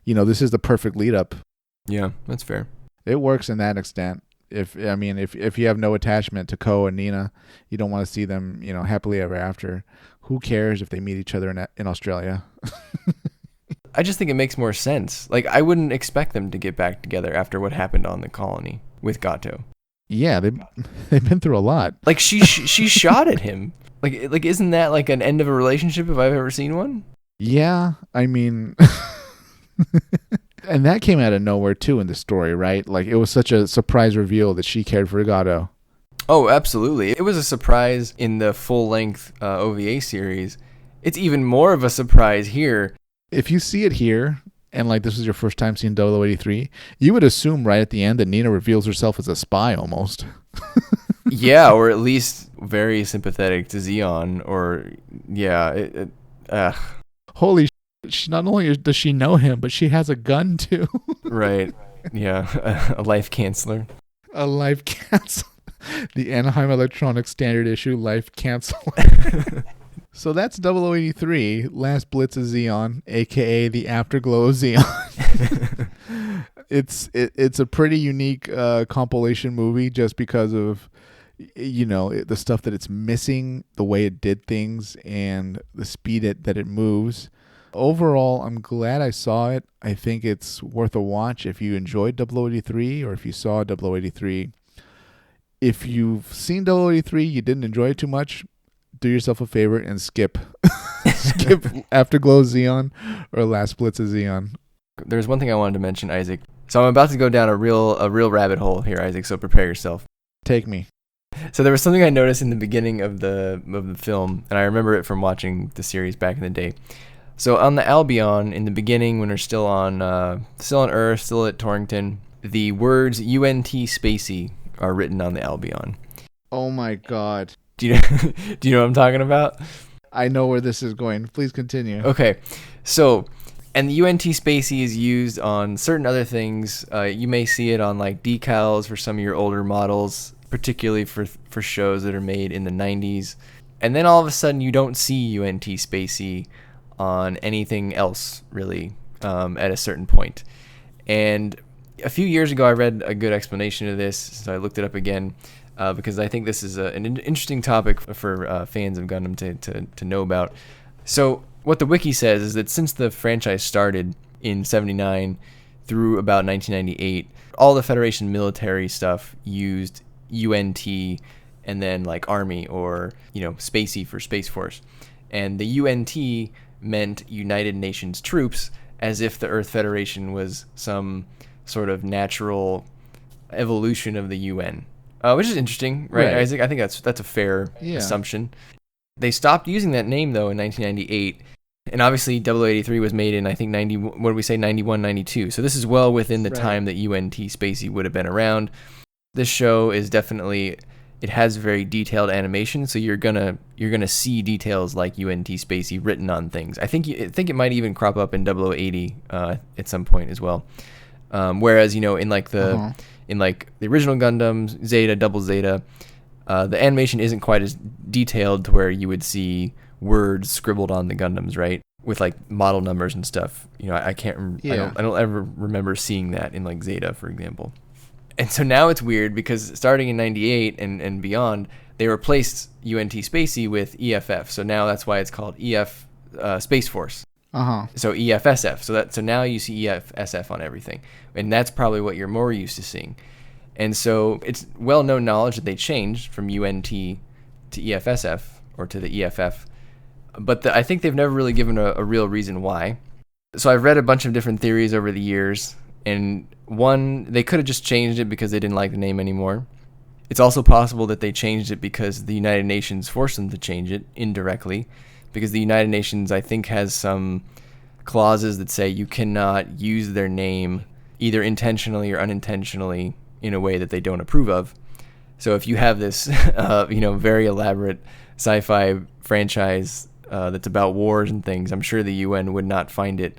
This is the perfect lead up. Yeah, that's fair. It works in that extent. If you have no attachment to Ko and Nina, you don't want to see them, happily ever after. Who cares if they meet each other in Australia? I just think it makes more sense. I wouldn't expect them to get back together after what happened on the colony with Gato. Yeah, they've been through a lot. She shot at him. Isn't that an end of a relationship if I've ever seen one? Yeah, I mean, and that came out of nowhere too in the story, right? It was such a surprise reveal that she cared for Gato. Oh, absolutely. It was a surprise in the full-length OVA series. It's even more of a surprise here. If you see it here, and like this was your first time seeing 0083, you would assume right at the end that Nina reveals herself as a spy almost. Yeah, or at least very sympathetic to Zeon, or yeah, Holy not only does she know him, but she has a gun too. right, yeah, a life canceller. A life cancel. The Anaheim Electronics Standard Issue life cancel. So that's 0083, Last Blitz of Zeon, aka the Afterglow of Zeon. It's a pretty unique compilation movie just because of the stuff that it's missing, the way it did things, and the speed that it moves. Overall, I'm glad I saw it. I think it's worth a watch if you enjoyed 0083 or if you saw 0083. If you've seen 0083, you didn't enjoy it too much, do yourself a favor and skip Afterglow of Zeon or Last Blitz of Zeon. There's one thing I wanted to mention, Isaac. So I'm about to go down a real rabbit hole here, Isaac, so prepare yourself. Take me. So there was something I noticed in the beginning of the film, and I remember it from watching the series back in the day. So on the Albion, in the beginning, when they're still on Earth, still at Torrington, the words UNT Spacey are written on the Albion. Oh my God. Do you know what I'm talking about? I know where this is going. Please continue. Okay. So, and the UNT Spacey is used on certain other things. You may see it on like decals for some of your older models, particularly for shows that are made in the 90s. And then all of a sudden you don't see UNT Spacey on anything else, really, at a certain point. And a few years ago, I read a good explanation of this, so I looked it up again, because I think this is an interesting topic for fans of Gundam to know about. So what the wiki says is that since the franchise started in 79 through about 1998, all the Federation military stuff used UNT and then like Army or, Spacey for Space Force. And the UNT meant United Nations troops, as if the Earth Federation was some sort of natural evolution of the UN, which is interesting, right, Isaac? I think that's a fair assumption. They stopped using that name, though, in 1998, and obviously 0083 was made in, I think, 91, 92, so this is well within the time that UNT Spacey would have been around. This show is definitely... It has very detailed animation, so you're gonna see details like UNT Spacey written on things. I think it might even crop up in 0080 at some point as well. Whereas in like the original Gundam, Zeta, Double Zeta, the animation isn't quite as detailed to where you would see words scribbled on the Gundams, right? With like model numbers and stuff. I can't. I don't ever remember seeing that in like Zeta, for example. And so now it's weird because starting in 98 and beyond, they replaced UNT Spacey with EFF. So now that's why it's called EF Space Force. So EFSF. So now you see EFSF on everything. And that's probably what you're more used to seeing. And so it's well-known knowledge that they changed from UNT to EFSF or to the EFF. But I think they've never really given a real reason why. So I've read a bunch of different theories over the years. And one, they could have just changed it because they didn't like the name anymore. It's also possible that they changed it because the United Nations forced them to change it indirectly, because the United Nations, I think, has some clauses that say you cannot use their name either intentionally or unintentionally in a way that they don't approve of. So if you have this, very elaborate sci-fi franchise that's about wars and things, I'm sure the UN would not find it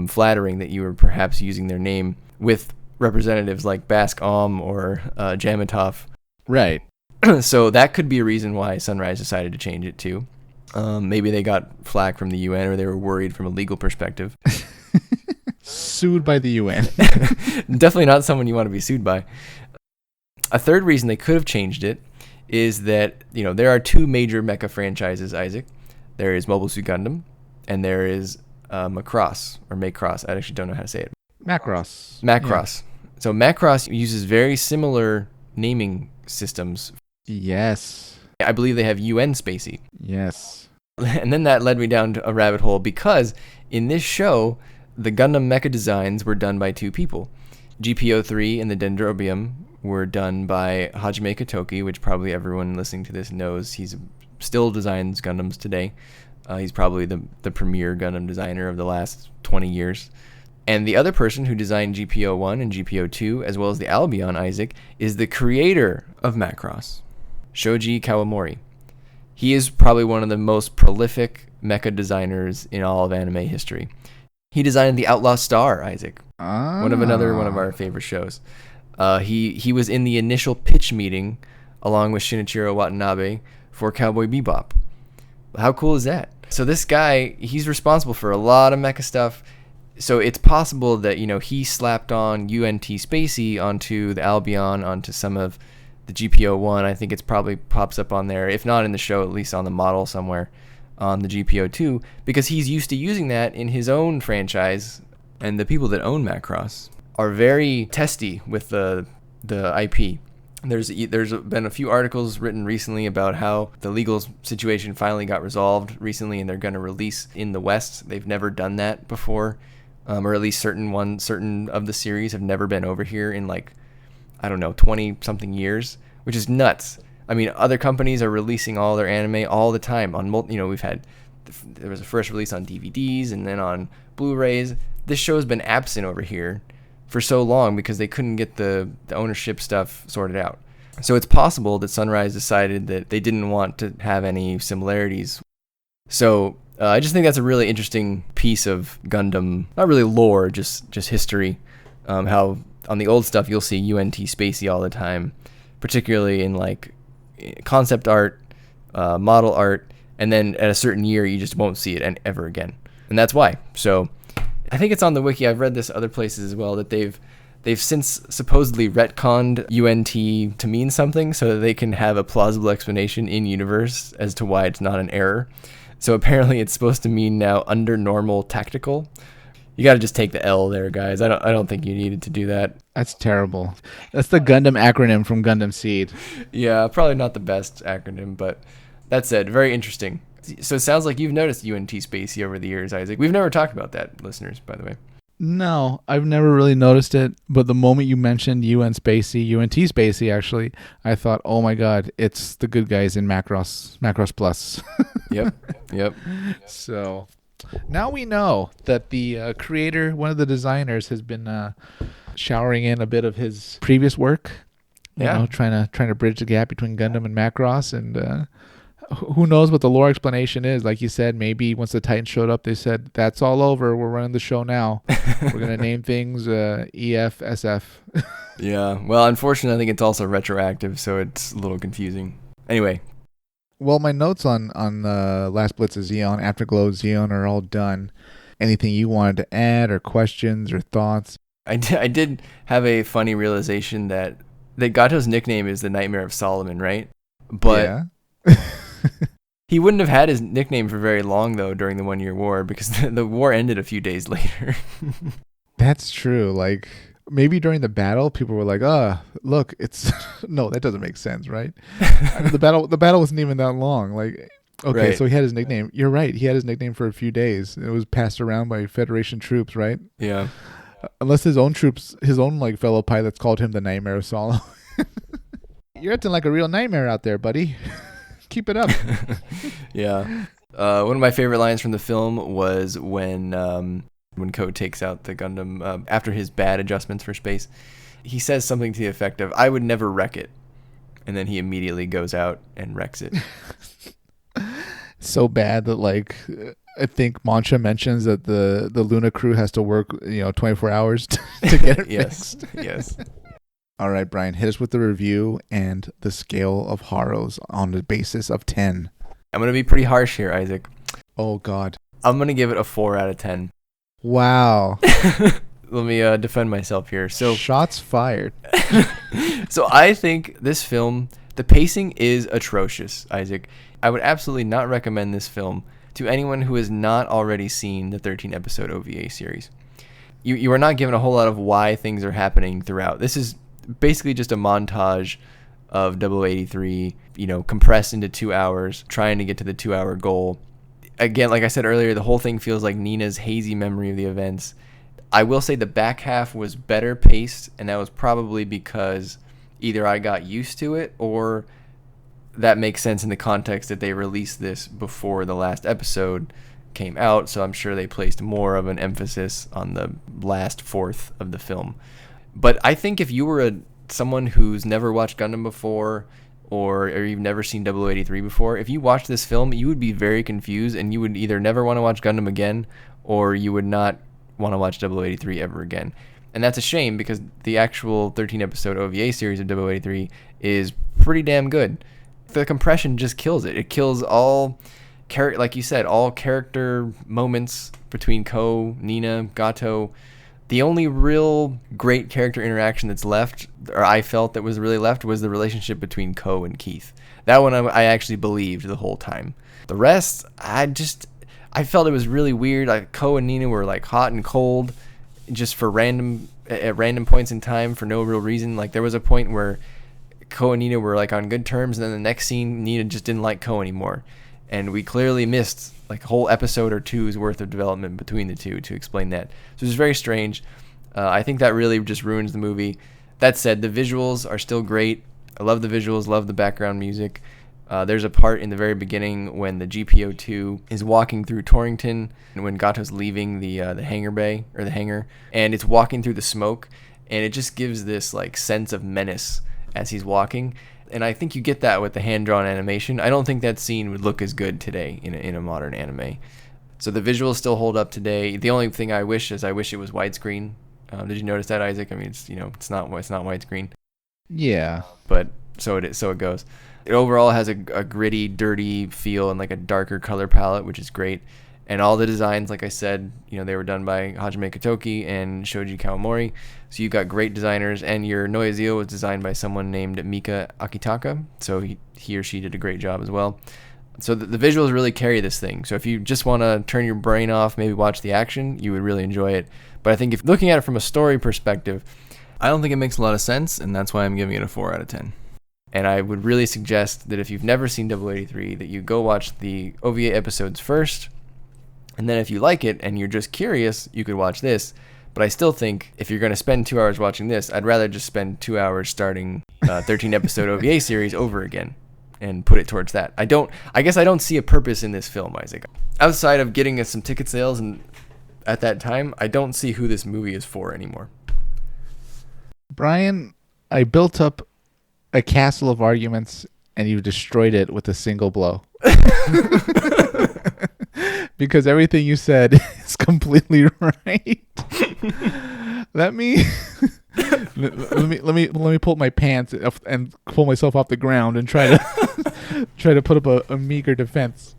flattering that you were perhaps using their name with representatives like Bask Om or Jamatov. Right. So that could be a reason why Sunrise decided to change it too. Maybe they got flack from the UN, or they were worried from a legal perspective. Sued by the UN. Definitely not someone you want to be sued by. A third reason they could have changed it is that, there are two major mecha franchises, Isaac. There is Mobile Suit Gundam, and there is Macross, or Macross. I actually don't know how to say it. Macross. Yeah. So Macross uses very similar naming systems. Yes. I believe they have UN Spacey. Yes. And then that led me down to a rabbit hole, because in this show, the Gundam mecha designs were done by two people. GP03 and the Dendrobium were done by Hajime Kotoki, which probably everyone listening to this knows. He's still designs Gundams today. He's probably the premier Gundam designer of the last 20 years. And the other person who designed GPO1 and GPO2, as well as the Albion, Isaac, is the creator of Macross, Shoji Kawamori. He is probably one of the most prolific mecha designers in all of anime history. He designed the Outlaw Star, Isaac, one of our favorite shows. He was in the initial pitch meeting along with Shinichiro Watanabe for Cowboy Bebop. How cool is that? So this guy, he's responsible for a lot of mecha stuff. So it's possible that, he slapped on UNT Spacey onto the Albion, onto some of the GPO1. I think it's probably pops up on there, if not in the show, at least on the model somewhere on the GPO2, because he's used to using that in his own franchise. And the people that own Macross are very testy with the IP. There's been a few articles written recently about how the legal situation finally got resolved recently, and they're going to release in the West. They've never done that before, or at least certain of the series have never been over here in 20 something years, which is nuts. I mean, other companies are releasing all their anime all the time on there was a first release on DVDs and then on Blu-rays. This show's been absent over here for so long because they couldn't get the ownership stuff sorted out. So it's possible that Sunrise decided that they didn't want to have any similarities. So I just think that's a really interesting piece of Gundam, not really lore, just history. How on the old stuff you'll see UNT Spacey all the time, particularly in concept art, model art, and then at a certain year you just won't see it ever again. And that's why. So I think it's on the wiki. I've read this other places as well, that they've since supposedly retconned UNT to mean something so that they can have a plausible explanation in universe as to why it's not an error. So apparently it's supposed to mean now under normal tactical. You got to just take the L there, guys. I don't think you needed to do that. That's terrible. That's the Gundam acronym from Gundam Seed. Yeah, probably not the best acronym, but that said, very interesting. So it sounds like you've noticed UNT Spacey over the years, Isaac. We've never talked about that, listeners, by the way. No, I've never really noticed it. But the moment you mentioned UNT Spacey, actually, I thought, oh my God, it's the good guys in Macross Plus. Yep. So now we know that the creator, one of the designers, has been showering in a bit of his previous work. Trying to bridge the gap between Gundam and Macross, and who knows what the lore explanation is. Like you said, maybe once the Titans showed up, they said, that's all over. We're running the show now. We're going to name things EF, SF. Yeah. Well, unfortunately, I think it's also retroactive, so it's a little confusing. Anyway. Well, my notes on Last Blitz of Zeon, Afterglow of Zeon are all done. Anything you wanted to add or questions or thoughts? I did have a funny realization that Gato's nickname is the Nightmare of Solomon, right? But yeah. He wouldn't have had his nickname for very long, though, during the 1 year war, because the war ended a few days later. That's true. Maybe during the battle, people were like, look, it's... No, that doesn't make sense, right? The battle wasn't even that long. Okay, right. So he had his nickname. You're right. He had his nickname for a few days. It was passed around by Federation troops, right? Yeah. Unless his own troops, his own fellow pilots called him the Nightmare of Solomon. You're acting like a real nightmare out there, buddy. Keep it up. Yeah. One of my favorite lines from the film was when Code takes out the Gundam after his bad adjustments for space. He says something to the effect of, "I would never wreck it." And then he immediately goes out and wrecks it. So bad that I think Mancha mentions that the Luna crew has to work 24 hours to get it fixed. Yes. All right, Brian, hit us with the review and the scale of horrors on the basis of 10. I'm going to be pretty harsh here, Isaac. Oh, God. I'm going to give it a 4 out of 10. Wow. Let me defend myself here. So shots fired. So I think this film, the pacing is atrocious, Isaac. I would absolutely not recommend this film to anyone who has not already seen the 13-episode OVA series. You are not given a whole lot of why things are happening throughout. This is basically just a montage of 0083, compressed into 2 hours, trying to get to the 2-hour goal. Again, like I said earlier, the whole thing feels like Nina's hazy memory of the events. I will say the back half was better paced, and that was probably because either I got used to it, or that makes sense in the context that they released this before the last episode, came out, so I'm sure they placed more of an emphasis on the last fourth of the film. But I think if you were someone who's never watched Gundam before, or you've never seen 0083 before, if you watched this film, you would be very confused, and you would either never want to watch Gundam again, or you would not want to watch 0083 ever again. And that's a shame, because the actual 13-episode OVA series of 0083 is pretty damn good. The compression just kills it. It kills all, like you said, all character moments between Ko, Nina, Gato. The only real great character interaction that's left, or I felt that was really left, was the relationship between Ko and Keith. That one I actually believed the whole time. The rest, I felt it was really weird. Like, Ko and Nina were like hot and cold, just for at random points in time for no real reason. Like, there was a point where Ko and Nina were like on good terms, and then the next scene, Nina just didn't like Ko anymore, and we clearly missed like a whole episode or two's worth of development between the two to explain that. So it's very strange. I think that really just ruins the movie. That said, the visuals are still great. I love the visuals, love the background music. There's a part in the very beginning when the GPO-2 is walking through Torrington, and when Gato's leaving the hangar bay, or the hangar, and it's walking through the smoke, and it just gives this like sense of menace as he's walking. And I think you get that with the hand-drawn animation. I don't think that scene would look as good today in a modern anime. So the visuals still hold up today. The only thing I wish it was widescreen. Did you notice that, Isaac? I mean, it's not widescreen. Yeah. But so it goes. It overall has a gritty, dirty feel and like a darker color palette, which is great. And all the designs, like I said, they were done by Hajime Kotoki and Shoji Kawamori. So you got great designers, and your Noizio was designed by someone named Mika Akitaka. So he or she did a great job as well. So the visuals really carry this thing. So if you just want to turn your brain off, maybe watch the action, you would really enjoy it. But I think if looking at it from a story perspective, I don't think it makes a lot of sense, and that's why I'm giving it a 4 out of 10. And I would really suggest that if you've never seen 0083, that you go watch the OVA episodes first. And then if you like it and you're just curious, you could watch this. But I still think if you're going to spend 2 hours watching this, I'd rather just spend 2 hours starting a 13-episode OVA series over again and put it towards that. I guess I don't see a purpose in this film, Isaac. Outside of getting us some ticket sales, and at that time, I don't see who this movie is for anymore. Brian, I built up a castle of arguments, and you destroyed it with a single blow. Because everything you said is completely right. let me pull my pants and pull myself off the ground and try to put up a meager defense.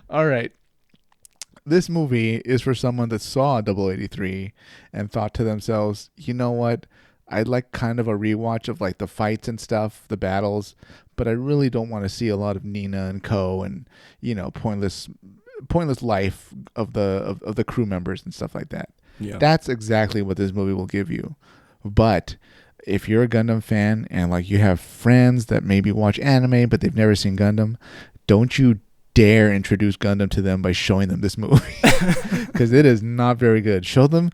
All right. This movie is for someone that saw 0083 and thought to themselves, you know what? I'd like kind of a rewatch of like the fights and stuff, the battles, but I really don't want to see a lot of Nina and Ko and pointless life of the crew members and stuff like that. Yeah. That's exactly what this movie will give you. But if you're a Gundam fan and like you have friends that maybe watch anime but they've never seen Gundam, don't you dare introduce Gundam to them by showing them this movie, because it is not very good. Show them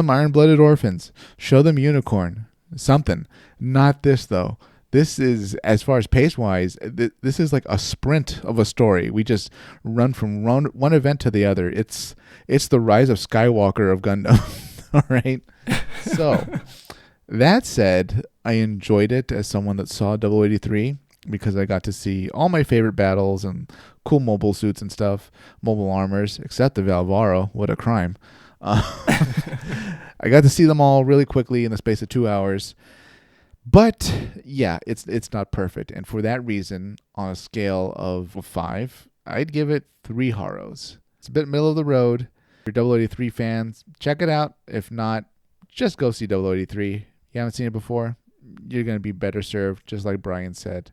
Iron-Blooded Orphans, show them Unicorn, something. Not this though. This is, as far as pace wise, this is like a sprint of a story. We just run from one event to the other. It's the rise of Skywalker of Gundam. All right. So that said, I enjoyed it as someone that saw 0083. Because I got to see all my favorite battles and cool mobile suits and stuff, mobile armors, except the Valvaro. What a crime. I got to see them all really quickly in the space of 2 hours. But, yeah, it's not perfect. And for that reason, on a scale of 5, I'd give it 3 Haros. It's a bit middle of the road. If you're 0083 fans, check it out. If not, just go see 0083. You haven't seen it before, you're going to be better served, just like Brian said.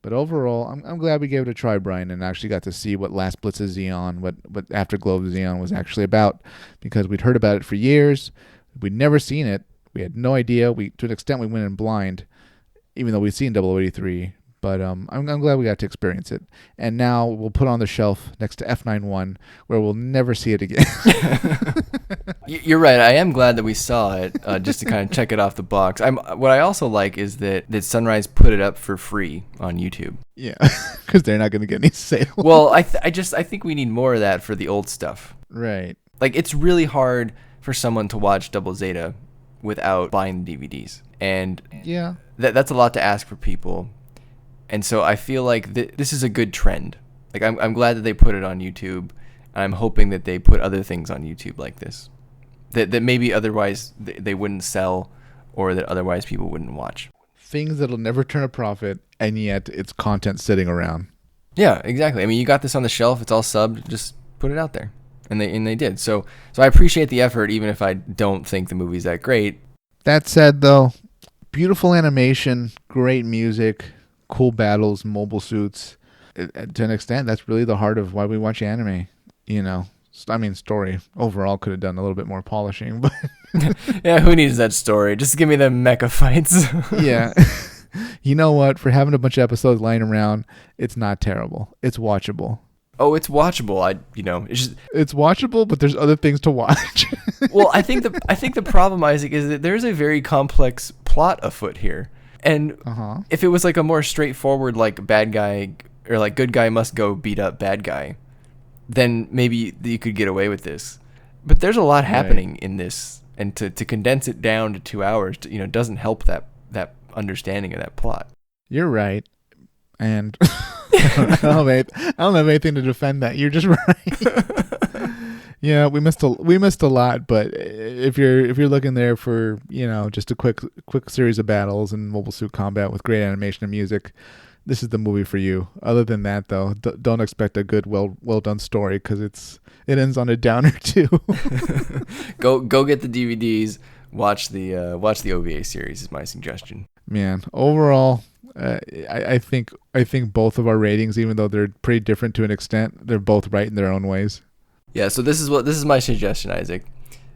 But overall, I'm glad we gave it a try, Brian, and actually got to see what Last Blitz of Zeon, what Afterglow of Zeon was actually about, because we'd heard about it for years. We'd never seen it. We had no idea. To an extent, we went in blind, even though we'd seen 0083. But I'm glad we got to experience it. And now we'll put it on the shelf next to F91, where we'll never see it again. You're right. I am glad that we saw it, just to kind of check it off the box. What I also like is that Sunrise put it up for free on YouTube. Yeah, because they're not going to get any sales. Well, I think we need more of that for the old stuff. Right. Like, it's really hard for someone to watch Double Zeta without buying the DVDs, and yeah, that's a lot to ask for people. And so I feel like this is a good trend. Like, I'm glad that they put it on YouTube. And I'm hoping that they put other things on YouTube like this, that maybe otherwise they wouldn't sell, or that otherwise people wouldn't watch. Things that'll never turn a profit, and yet it's content sitting around. Yeah, exactly. I mean, you got this on the shelf. It's all subbed. Just put it out there, and they did. So I appreciate the effort, even if I don't think the movie's that great. That said, though, beautiful animation, great music, cool battles, mobile suits. To an extent, that's really the heart of why we watch anime. You know, I mean, story overall could have done a little bit more polishing, but yeah, who needs that story? Just give me the mecha fights. Yeah. You know what? For having a bunch of episodes lying around, it's not terrible. It's watchable. Oh, it's watchable. It's watchable, but there's other things to watch. Well, I think the problem, Isaac, is that there's a very complex plot afoot here. And if it was like a more straightforward, like, bad guy or like good guy must go beat up bad guy, then maybe you could get away with this. But there's a lot happening in this, and to condense it down to 2 hours, doesn't help that understanding of that plot. You're right, and I don't have anything to defend that. You're just right. Yeah, we missed a lot, but if you're looking there for just a quick series of battles and mobile suit combat with great animation and music, this is the movie for you. Other than that, though, don't expect a good, well done story, because it ends on a downer too. Go get the DVDs. Watch the OVA series is my suggestion. Man, overall, I think both of our ratings, even though they're pretty different to an extent, they're both right in their own ways. Yeah. So this is my suggestion, Isaac.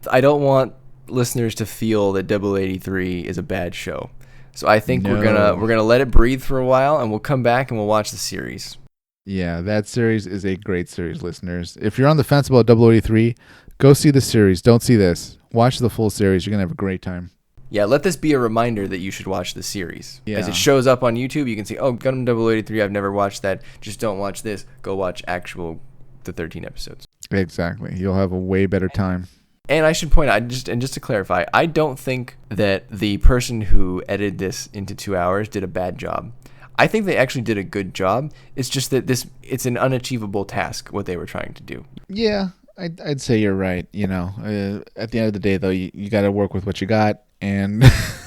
I don't want listeners to feel that 083 is a bad show. So I think we're gonna let it breathe for a while, and we'll come back and we'll watch the series. Yeah, that series is a great series, listeners. If you're on the fence about 083, go see the series. Don't see this. Watch the full series. You're gonna have a great time. Yeah, let this be a reminder that you should watch the series. Yeah. As it shows up on YouTube, you can see, oh, Gundam 083, I've never watched that. Just don't watch this. Go watch the 13 episodes. Exactly. You'll have a way better time. And I should point out, just to clarify, I don't think that the person who edited this into 2 hours did a bad job. I think they actually did a good job. It's just that it's an unachievable task, what they were trying to do. Yeah, I'd say you're right. At the end of the day, though, you got to work with what you got. And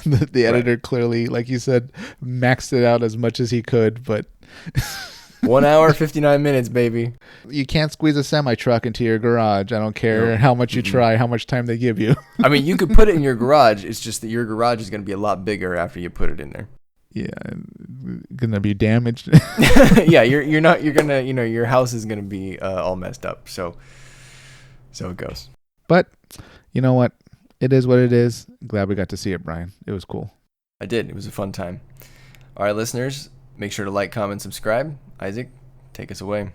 the editor clearly, like you said, maxed it out as much as he could. But 1 hour, 59 minutes, baby. You can't squeeze a semi-truck into your garage. I don't care how much you try, how much time they give you. I mean, you could put it in your garage. It's just that your garage is going to be a lot bigger after you put it in there. Yeah, gonna be damaged. Yeah, you're gonna, your house is gonna be all messed up. So it goes. But you know what? It is what it is. Glad we got to see it, Brian. It was cool. I did. It was a fun time. All right, listeners, make sure to like, comment, subscribe. Isaac, take us away.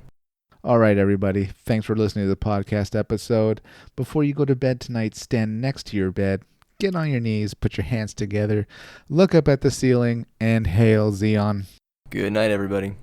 All right, everybody. Thanks for listening to the podcast episode. Before you go to bed tonight, stand next to your bed. Get on your knees, put your hands together, look up at the ceiling, and hail Zeon. Good night, everybody.